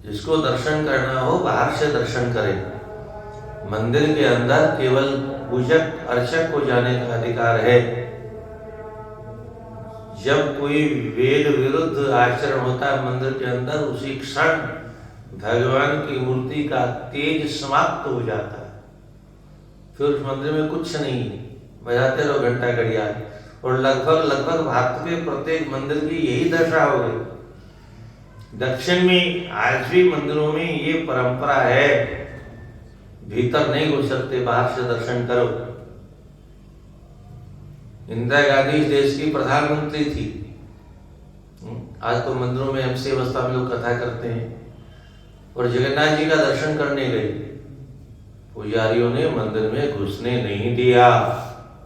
जिसको दर्शन करना हो बाहर से दर्शन करे। मंदिर के अंदर केवल पूजक अर्चक को जाने का अधिकार है। जब कोई वेद विरुद्ध आचरण होता है मंदिर के अंदर, उसी क्षण भगवान की मूर्ति का तेज समाप्त हो जाता है। फिर उस मंदिर में कुछ नहीं है, बजाते रहो घंटा घड़ियाल। और लगभग भारत के प्रत्येक मंदिर की यही दशा हो गई। दक्षिण में आज भी मंदिरों में ये परंपरा है, भीतर नहीं घुस सकते, बाहर से दर्शन करो। इंदिरा गांधी इस देश की प्रधानमंत्री थी। आज तो मंदिरों में एमसी अवस्था में लोग कथा करते हैं। और जगन्नाथ जी का दर्शन करने गए, पुजारियों ने मंदिर में घुसने नहीं दिया।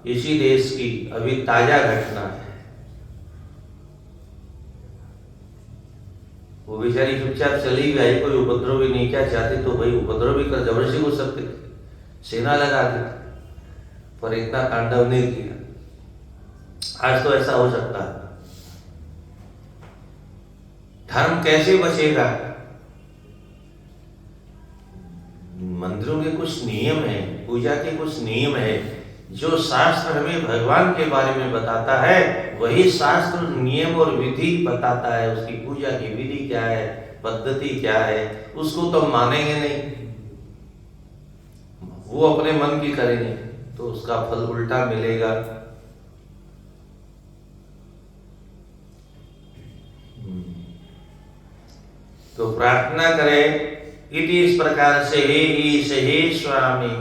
इसी देश की अभी ताजा घटना है। वो बेचारी चुपचाप चली गई, कोई उपद्रव भी नहीं किया। चाहती तो भाई उपद्रव भी कर, जबरदस्ती घुस सकते, सेना लगा दी, पर इतना तांडव नहीं किया। आज तो ऐसा हो सकता है। धर्म कैसे बचेगा? मंदिरों के कुछ नियम है, पूजा के कुछ नियम है। जो शास्त्र हमें भगवान के बारे में बताता है, वही शास्त्र नियम और विधि बताता है। उसकी पूजा की विधि क्या है, पद्धति क्या है, उसको तो मानेंगे नहीं। वो अपने मन की करेंगे तो उसका फल उल्टा मिलेगा। तो प्रार्थना करें इति इस प्रकार से, हे ईश, हे स्वामी,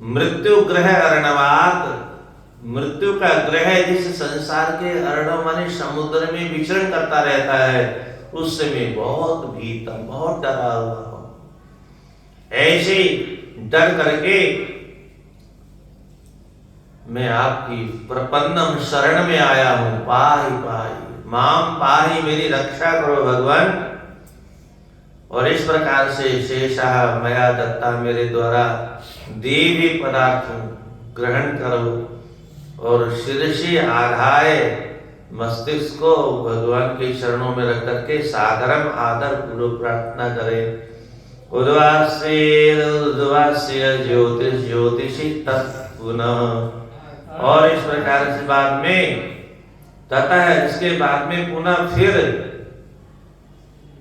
मृत्यु ग्रह अर्णवात, मृत्यु का ग्रह जिस संसार के अरण्यों माने समुद्र में विचरण करता रहता है, उस समय बहुत भीतम, बहुत डरा हुआ हो। ऐसे डर करके मैं आपकी प्रपन्नम शरण में आया हूं। पाहि पाहि माम पाहि, मेरी रक्षा करो भगवान। और इस प्रकार से शेषः मया दत्ता, मेरे द्वारा देवी पदार्थ ग्रहण करो और शिरसी आधाय, मस्तिष्क को भगवान के चरणों में रख करके सादरम आदर पूर्वक प्रार्थना करें। उद्वास्य ज्योतिष ज्योतिषी तत्पुनः, और इस प्रकार से बाद में तथा इसके बाद में पुनः फिर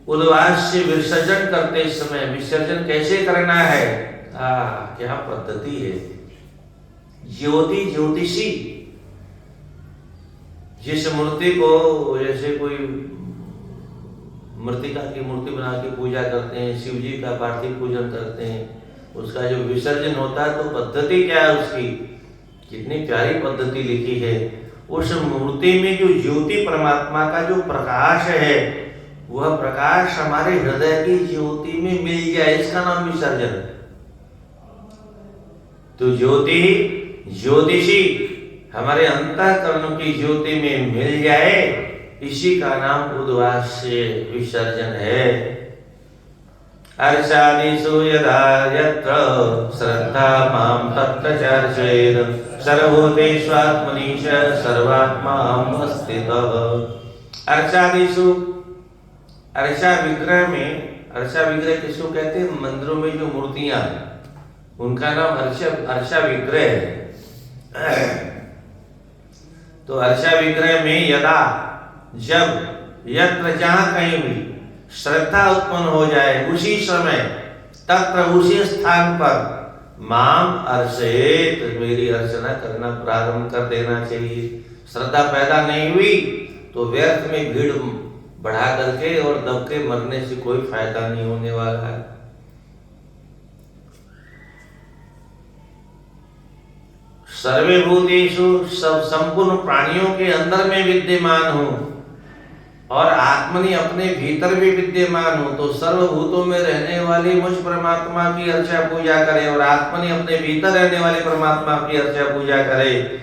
उद्वास्य विसर्जन करते समय, विसर्जन कैसे करना है, क्या पद्धति है। ज्योति ज्योतिषी, जिस मूर्ति को जैसे कोई मृतिका की मूर्ति बना के पूजा करते हैं, शिव जी का पार्थिव पूजन करते हैं, उसका जो विसर्जन होता है, तो पद्धति क्या है उसकी, कितनी प्यारी पद्धति लिखी है। उस मूर्ति में जो ज्योति परमात्मा का जो प्रकाश है, वह प्रकाश हमारे हृदय की ज्योति में मिल जाए, इसका नाम विसर्जन है। तो ज्योति ज्योतिषी हमारे अंतःकरण की ज्योति में मिल जाए, इसी का नाम उद्वास्य विसर्जन है। अर्चादिषु यदा यत्र श्रद्धा मां तत्र चर्चेत्, सर्वभूतेष्वात्मनीश सर्वात्मा स्थितः। अर्चादिषु, अर्चा विग्रह में, अर्चा विग्रह किसको कहते हैं, मंदिरों में जो मूर्तियां, उनका नाम अर्चा विग्रह है। तो अर्चा विग्रह में यदा, जब, यत्र, जहां कहीं भी श्रद्धा उत्पन्न हो जाए, उसी समय, तत्र, उसी स्थान पर, माम अर्चेत, मेरी अर्चना करना प्रारंभ कर देना चाहिए। श्रद्धा पैदा नहीं हुई तो व्यर्थ में भीड़ बढ़ा करके और दब के मरने से कोई फायदा नहीं होने वाला है। सर्वे भूतेषु, सब संपूर्ण प्राणियों के अंदर में विद्यमान हूं और आत्मनि, अपने भीतर भी विद्यमान हूं। तो सर्वभूतों में रहने वाले मुझ परमात्मा की अर्चा पूजा करे और आत्मनि, अपने भीतर रहने वाले परमात्मा की अर्चा पूजा करे।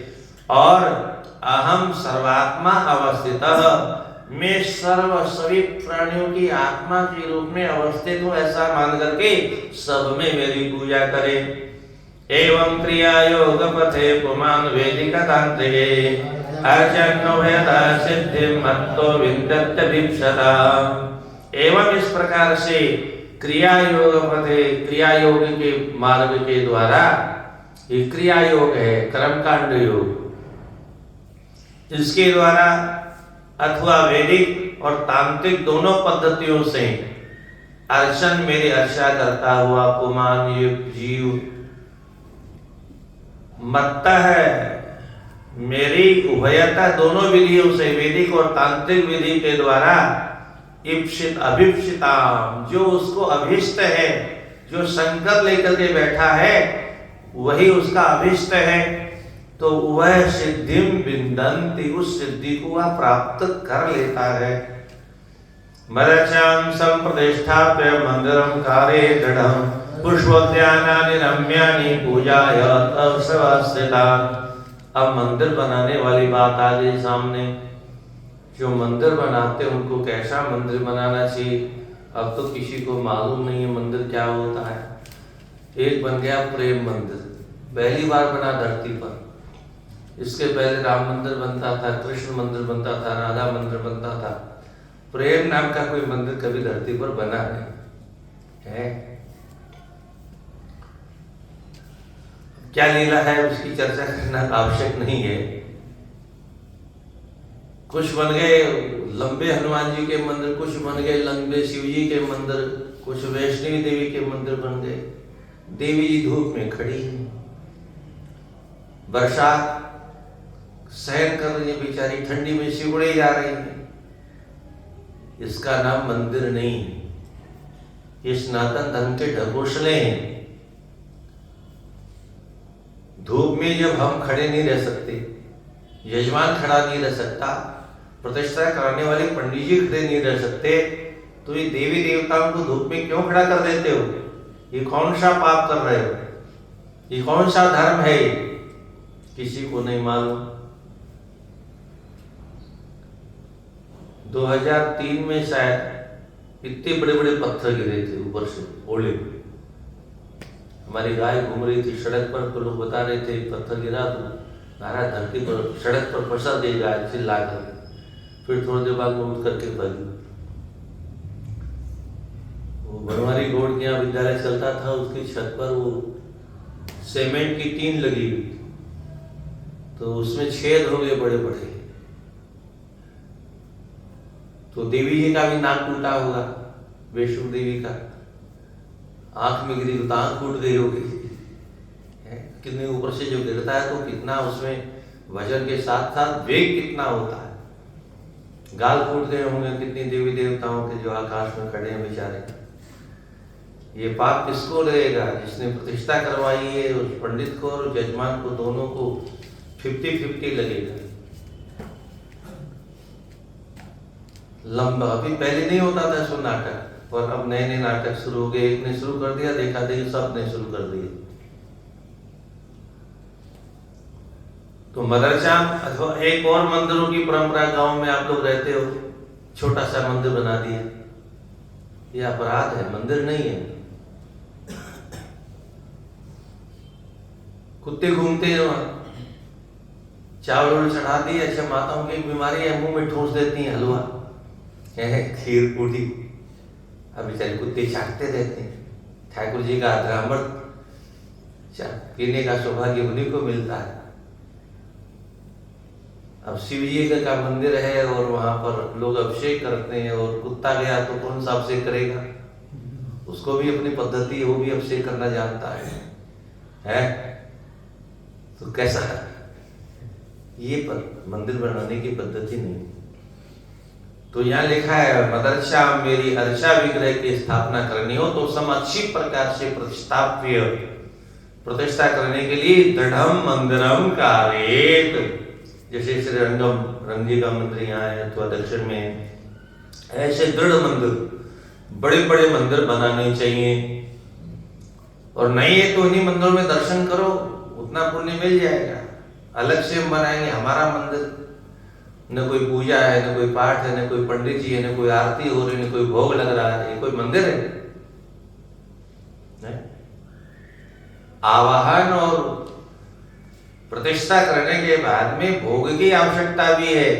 और अहम सर्वात्मा अवस्थितः, मैं सभी प्राणियों की आत्मा के रूप में अवस्थित हूं, ऐसा मान करके सब में मेरी पूजा करे। एवं क्रिया योग पथे पुमान वेदिका तांत्रिके, अर्चन्नोभयता सिद्धिं मत्तो विन्दत्यभीप्सता। एवं इस प्रकार से क्रिया योग पथे, क्रिया योग के मार्ग के द्वारा, ये क्रिया योग है, कर्मकांड योग, इसके द्वारा अथवा वैदिक और तांत्रिक दोनों पद्धतियों से अर्चन, मेरी अर्चा करता हुआ पुमान जीव मत्ता है, मेरी उभयता दोनों विधियों से, वैदिक और तांत्रिक विधि के द्वारा, इप्सित अभिप्सिता, जो उसको अभिष्ट है, जो संकल्प लेकर के बैठा है, वही उसका अभिष्ट है, तो वह सिद्धिम विन्दन्ति, उस सिद्धि को वह प्राप्त कर लेता है। मरचाम संप्रतिष्ठाप्य मंदिरम कार्ये दृढ़ं, पुष्पोद्यानानि रम्यानि पूजाय अवसवस्थिता। अब मंदिर बनाने वाली बात आ गई सामने। जो मंदिर बनाते हैं उनको कैसा मंदिर बनाना चाहिए, अब तो किसी को मालूम नहीं है मंदिर क्या होता है। एक बन गया प्रेम मंदिर, पहली बार बना धरती पर। इसके पहले राम मंदिर बनता था, कृष्ण मंदिर बनता था, राधा मंदिर बनता था। प्रेम नाम का कोई मंदिर कभी धरती पर बना नहीं है। क्या लीला है उसकी चर्चा करना आवश्यक नहीं है। कुछ बन गए लंबे हनुमान जी के मंदिर, कुछ बन गए लंबे शिव जी के मंदिर, कुछ वैष्णवी देवी के मंदिर बन गए। देवी जी धूप में खड़ी हैं, बरसात सहन कर रही है बेचारी, ठंडी में सिकुड़े जा रही है। इसका नाम मंदिर नहीं, ये सनातन धर्म के ढकोसले हैं। धूप में जब हम खड़े नहीं रह सकते, यजमान खड़ा नहीं रह सकता, प्रतिष्ठा कराने वाले पंडित जी खड़े नहीं रह सकते, तो ये देवी देवताओं को धूप में क्यों खड़ा कर देते हो? ये कौन सा पाप कर रहे हो? ये कौन सा धर्म है? किसी को नहीं मालूम। 2003 में शायद इतने बड़े बड़े पत्थर गिरे थे ऊपर से, ओले। हमारी गाय घूम रही थी सड़क पर, तो लोग बता रहे थे पत्थर गिरा तो महाराज धरती पर, सड़क पर पसर दे गाय चिल्ला कर। फिर थोड़ी देर बाद में उठ करके भागी। वो बनवारी गौड़ के यहाँ विद्यालय चलता था, उसकी छत पर वो सीमेंट की टीन लगी हुई, तो उसमें छेद हो गए बड़े बड़े। तो देवी जी का भी नाक टूटा होगा, वैष्णो देवी का आंख में गिरी तो आंख टूट गई होगी। कितने ऊपर से जो गिरता है तो कितना उसमें वजन के साथ साथ वेग कितना होता है। गाल फूट गए होंगे कितनी देवी देवताओं के जो आकाश में खड़े हैं बेचारे। ये पाप किसको लगेगा? जिसने प्रतिष्ठा करवाई है उस पंडित को और जजमान को, दोनों को 50-50 लगेगा। लंबा अभी पहले नहीं होता था सो नाटक, और अब नए नए नाटक शुरू हो गए। एक ने शुरू कर दिया, देखा देखी सब ने शुरू कर दिए। तो मदरसा अथवा एक और मंदिरों की परंपरा, गांव में आप लोग रहते हो, छोटा सा मंदिर बना दिया, ये अपराध है, मंदिर नहीं है। कुत्ते घूमते हैं वहां, चावल चढ़ा दिए। अच्छा, माताओं की बीमारी है, मुंह में ठूस देती हैं हलवा, खीर पूरी, अब बेचारे कुत्ते चाटते रहते हैं। ठाकुर जी का अमृत पीने का सौभाग्य उन्हीं को मिलता है। अब शिव जी का मंदिर है और वहां पर लोग अभिषेक करते हैं, और कुत्ता गया तो कौन सा अभिषेक करेगा? उसको भी अपनी पद्धति है, वो भी अभिषेक करना जानता है? तो कैसा है ये? पर मंदिर बनाने की पद्धति नहीं। तो यहाँ लिखा है मदरसा मेरी अर्चा विग्रह की स्थापना करनी हो तो सम अच्छी प्रकार से प्रतिष्ठाप्य, प्रतिष्ठा करने के लिए दृढ़म मंदिरम कार्येत। जैसे श्री रंगी का मंदिर यहाँ है अथवा दक्षिण में, ऐसे दृढ़ मंदिर, बड़े बड़े मंदिर बनाने चाहिए। और नहीं है तो उन्हीं मंदिरों में दर्शन करो, उतना पुण्य मिल जाएगा। अलग से हम बनाएंगे हमारा मंदिर, न कोई पूजा है, न कोई पाठ है, न कोई पंडित जी है, न कोई आरती हो रही, न कोई भोग लग रहा है, ये कोई मंदिर है? नहीं? आवाहन और प्रतिष्ठा करने के बाद में भोग की आवश्यकता भी है,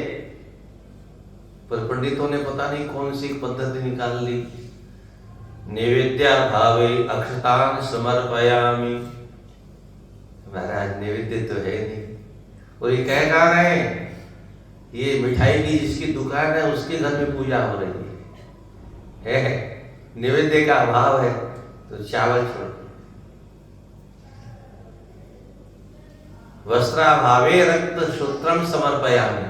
पर पंडितों ने पता नहीं कौन सी पद्धति निकाल ली। नैवेद्या भावे अक्षतान समर्पयामि। महाराज नैवेद्य तो है नहीं, और ये कह कहाँ रहे हैं? ये मिठाई की जिसकी दुकान है उसके घर में पूजा हो रही है। नैवेद्य का अभाव है तो चावल छोड़। वस्त्राभावे रक्त सूत्रम समर्पयामि।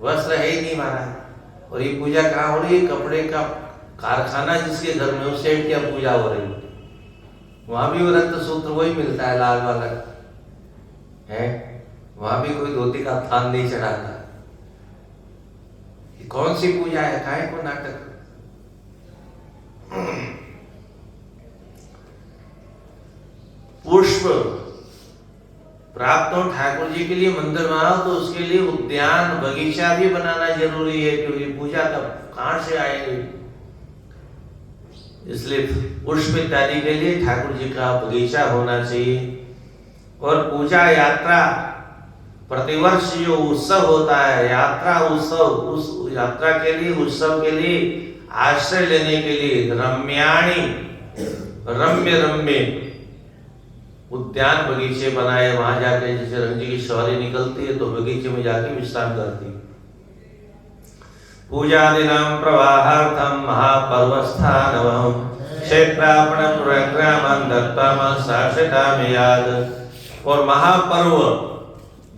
वस्त्र है ही नहीं महाराज, और ये पूजा कहाँ हो रही है? कपड़े का कारखाना जिसके घर में, उस सेठ क्या पूजा हो रही है? वहां भी वो रक्त सूत्र वही मिलता है, लाल वाला है। वहां भी कोई धोती का थान नहीं चढ़ाता। कौन सी पूजा है? काहे को नाटक? पुष्प प्राप्त हो ठाकुर जी के लिए मंदिर बनाओ तो उसके लिए उद्यान बगीचा भी बनाना जरूरी है, क्योंकि पूजा का कहां से आएगी। इसलिए पुष्प इत्यादि के लिए ठाकुर जी का बगीचा होना चाहिए। और पूजा यात्रा प्रतिवर्ष जो उत्सव होता है, यात्रा उत्सव, उस यात्रा के लिए, उत्सव के लिए आश्रय लेने के लिए रम्याणी, रम्य रम्य उद्यान बगीचे बनाए। वहां जाके जैसे रंग जी की सवारी निकलती है तो बगीचे में जाके विश्राम करती। पूजादिनां प्रवाहार्थम महापर्वस्थानवम क्षेत्रापण प्रग्रामं दत्तम साक्षतामि याद। और महापर्व,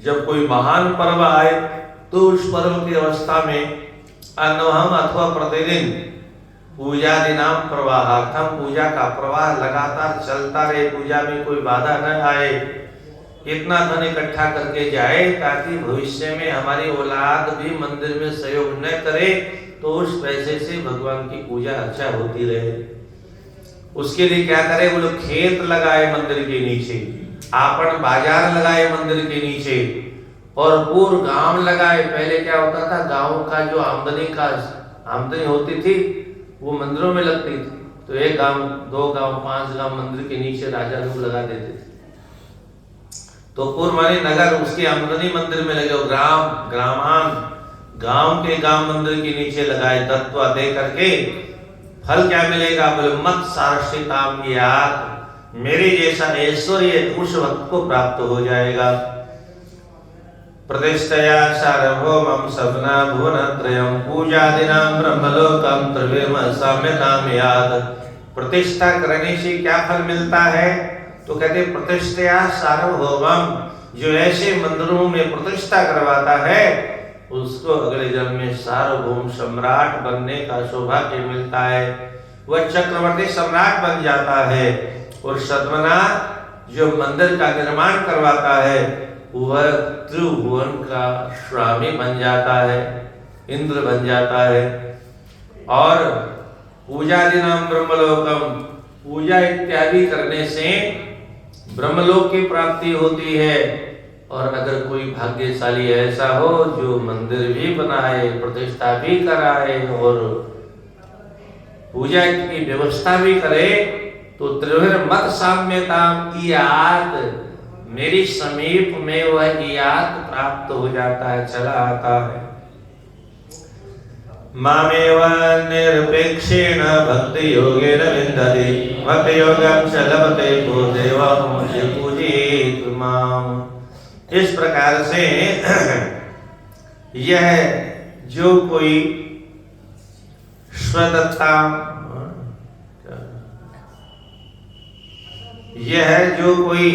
जब कोई महान पर्व आए तो उस पर्व की अवस्था में अन्वहम अथवा प्रतिदिन पूजादिनां प्रवाहार्थम, पूजा का प्रवाह लगातार चलता रहे, पूजा में कोई बाधा न आए, इतना धन इकट्ठा करके जाए ताकि भविष्य में हमारी औलाद भी मंदिर में सहयोग न करे, तो उस पैसे से भगवान की पूजा अर्चा होती रहे। उसके लिए क्या करे, वो लोग खेत लगाए मंदिर के नीचे, आपन बाजार लगाए मंदिर के नीचे, और पूर्व गांव लगाए। पहले क्या होता था, गांव का जो आमदनी होती थी वो मंदिरों में लगती थी। तो 1 गांव, 2 गांव, 5 गांव मंदिर के नीचे राजा लोग लगा देते थे। तो पूर्व माने नगर, उसकी आमदनी मंदिर में लगे। गांव के गांव मंदिर के नीचे लगाए, तत्व दे करके फल क्या मिलेगा, बोले मत सारस्वताम याद, मेरे जैसा ऐश्वर्य उस वक्त को प्राप्त हो जाएगा। प्रतिष्ठया सार्वभौमं सपना भुवनत्रयं पूजादिनां ब्रह्मलोकं त्रिविम साम्यताम याद। प्रतिष्ठा करने से क्या फल मिलता है, तो कहते प्रतिष्ठया सार्वभौमं, जो ऐसे मंदिरों में प्रतिष्ठा करवाता है उसको अगले जन्म में सार्वभौम सम्राट बनने का सौभाग्य मिलता है, वह चक्रवर्ती सम्राट बन जाता है। और सद्मना, जो मंदिर का निर्माण करवाता है वह त्रिभुवन का स्वामी बन जाता है, इंद्र बन जाता है। और पूजादिनां ब्रह्मलोकम, पूजा इत्यादि करने से ब्रह्मलोक की प्राप्ति होती है। और अगर कोई भाग्यशाली ऐसा हो जो मंदिर भी बनाए, प्रतिष्ठा भी कराए और पूजा की व्यवस्था भी करे, तो त्रिविर मत साम्यताम इयात, मेरी समीप में वह इयात प्राप्त हो जाता है, चला आता है। मामेव निरपेक्षेण भक्ति योगेन विन्दति, भक्ति योगं च लभते को देवं ये पूजित माम। इस प्रकार से यह जो कोई स्वदत्ता, यह जो कोई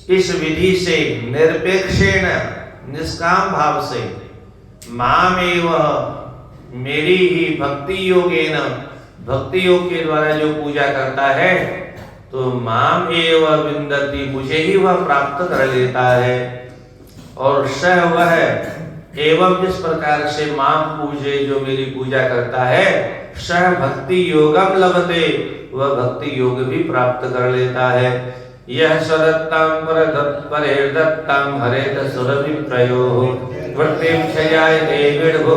इस विधि से निरपेक्षेण, निष्काम भाव से, मामेव, मेरी ही भक्ति योगेन, भक्ति योग के द्वारा जो पूजा करता है, तो माम एव विन्दति, मुझे ही वह प्राप्त कर लेता है। और सह वह, एवं जिस प्रकार से माम पूजे, जो मेरी पूजा करता है, सह भक्ति योगम लभते, वह भक्ति योग भी प्राप्त कर लेता है। यह सदत्तां परेर्दत्तां हरेत सुरभिप्रयोः वृत्तिं क्षयायते विड्भु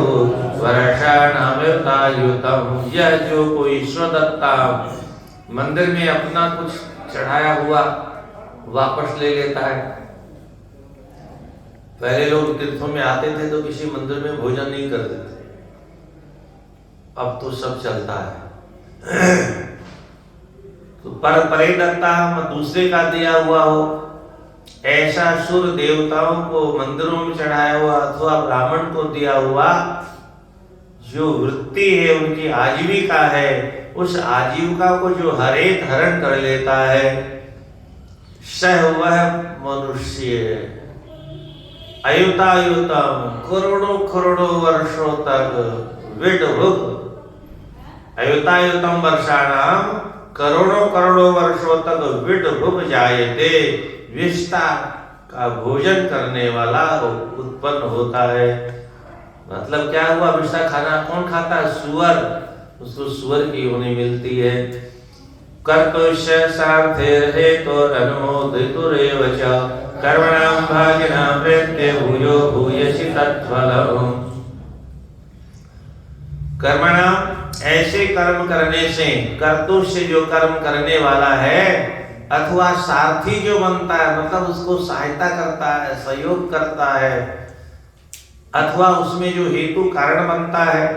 वर्षाणामृतायुतम्। यह जो कोई स्वदत्ता, मंदिर में अपना कुछ चढ़ाया हुआ वापस ले लेता है। पहले लोग तीर्थों में आते थे तो किसी मंदिर में भोजन नहीं करते थे, अब तो सब चलता है। तो परे दत्ता, दूसरे का दिया हुआ हो, ऐसा सुर देवताओं को मंदिरों में चढ़ाया हुआ अथवा ब्राह्मण को दिया हुआ जो वृत्ति है, उनकी आजीविका है, उस आजीविका को जो हरेत हरण कर लेता है, सह वह मनुष्य अयुतायुतम करोड़ों करोड़ों वर्षों तक विडभुग, अयुतायुतम वर्षाणाम करोड़ों करोड़ों वर्षों तक विडभुग जायते, विष्टा का भोजन करने वाला उत्पन्न होता है। मतलब क्या हुआ, विष्टा खाना कौन खाता है, सुअर, उसको सुअर की योनि मिलती है। कर्तुष्य सार्थे हेतुरनुमोदितुरेव च कर्मणां भागिनां प्रेत्य भूयो भूयसि तत्फलम्। कर्मणां, ऐसे कर्म करने से, कर्तुष्य जो कर्म करने वाला है, अथवा सारथी जो बनता है, मतलब उसको सहायता करता है, सहयोग करता है, अथवा उसमें जो हेतु कारण बनता है,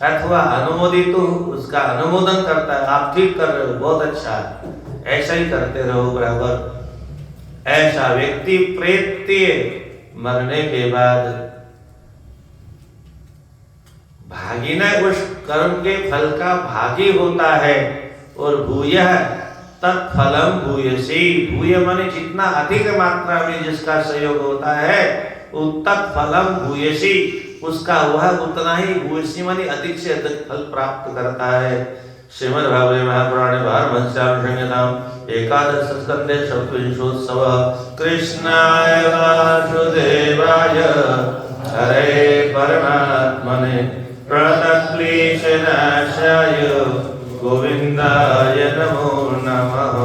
अथवा अनुमोदित, उसका अनुमोदन करता है, आप ठीक कर रहे हो, बहुत अच्छा है, ऐसा ही करते रहो बराबर। ऐसा व्यक्ति प्रेत्य, मरने के बाद भागिना, उस कर्म के फल का भागी होता है। और भूयः तत्फलम भूयसी, भूय माने जितना अधिक मात्रा में जिसका सहयोग होता है, तत्फलम भूयसी, उसका वह उतना ही, भूयसी माने अधिक से अधिक फल प्राप्त करता है। श्रीमद् भागवते महापुराणे पारमहंस्यां संहितां एकादश स्कंदे चतुर्विंशोत्सवः कृष्णाय वासुदेवाय हरे परमात्मने प्रणतक्लेशनाशाय गोविन्दाय नमो नमः।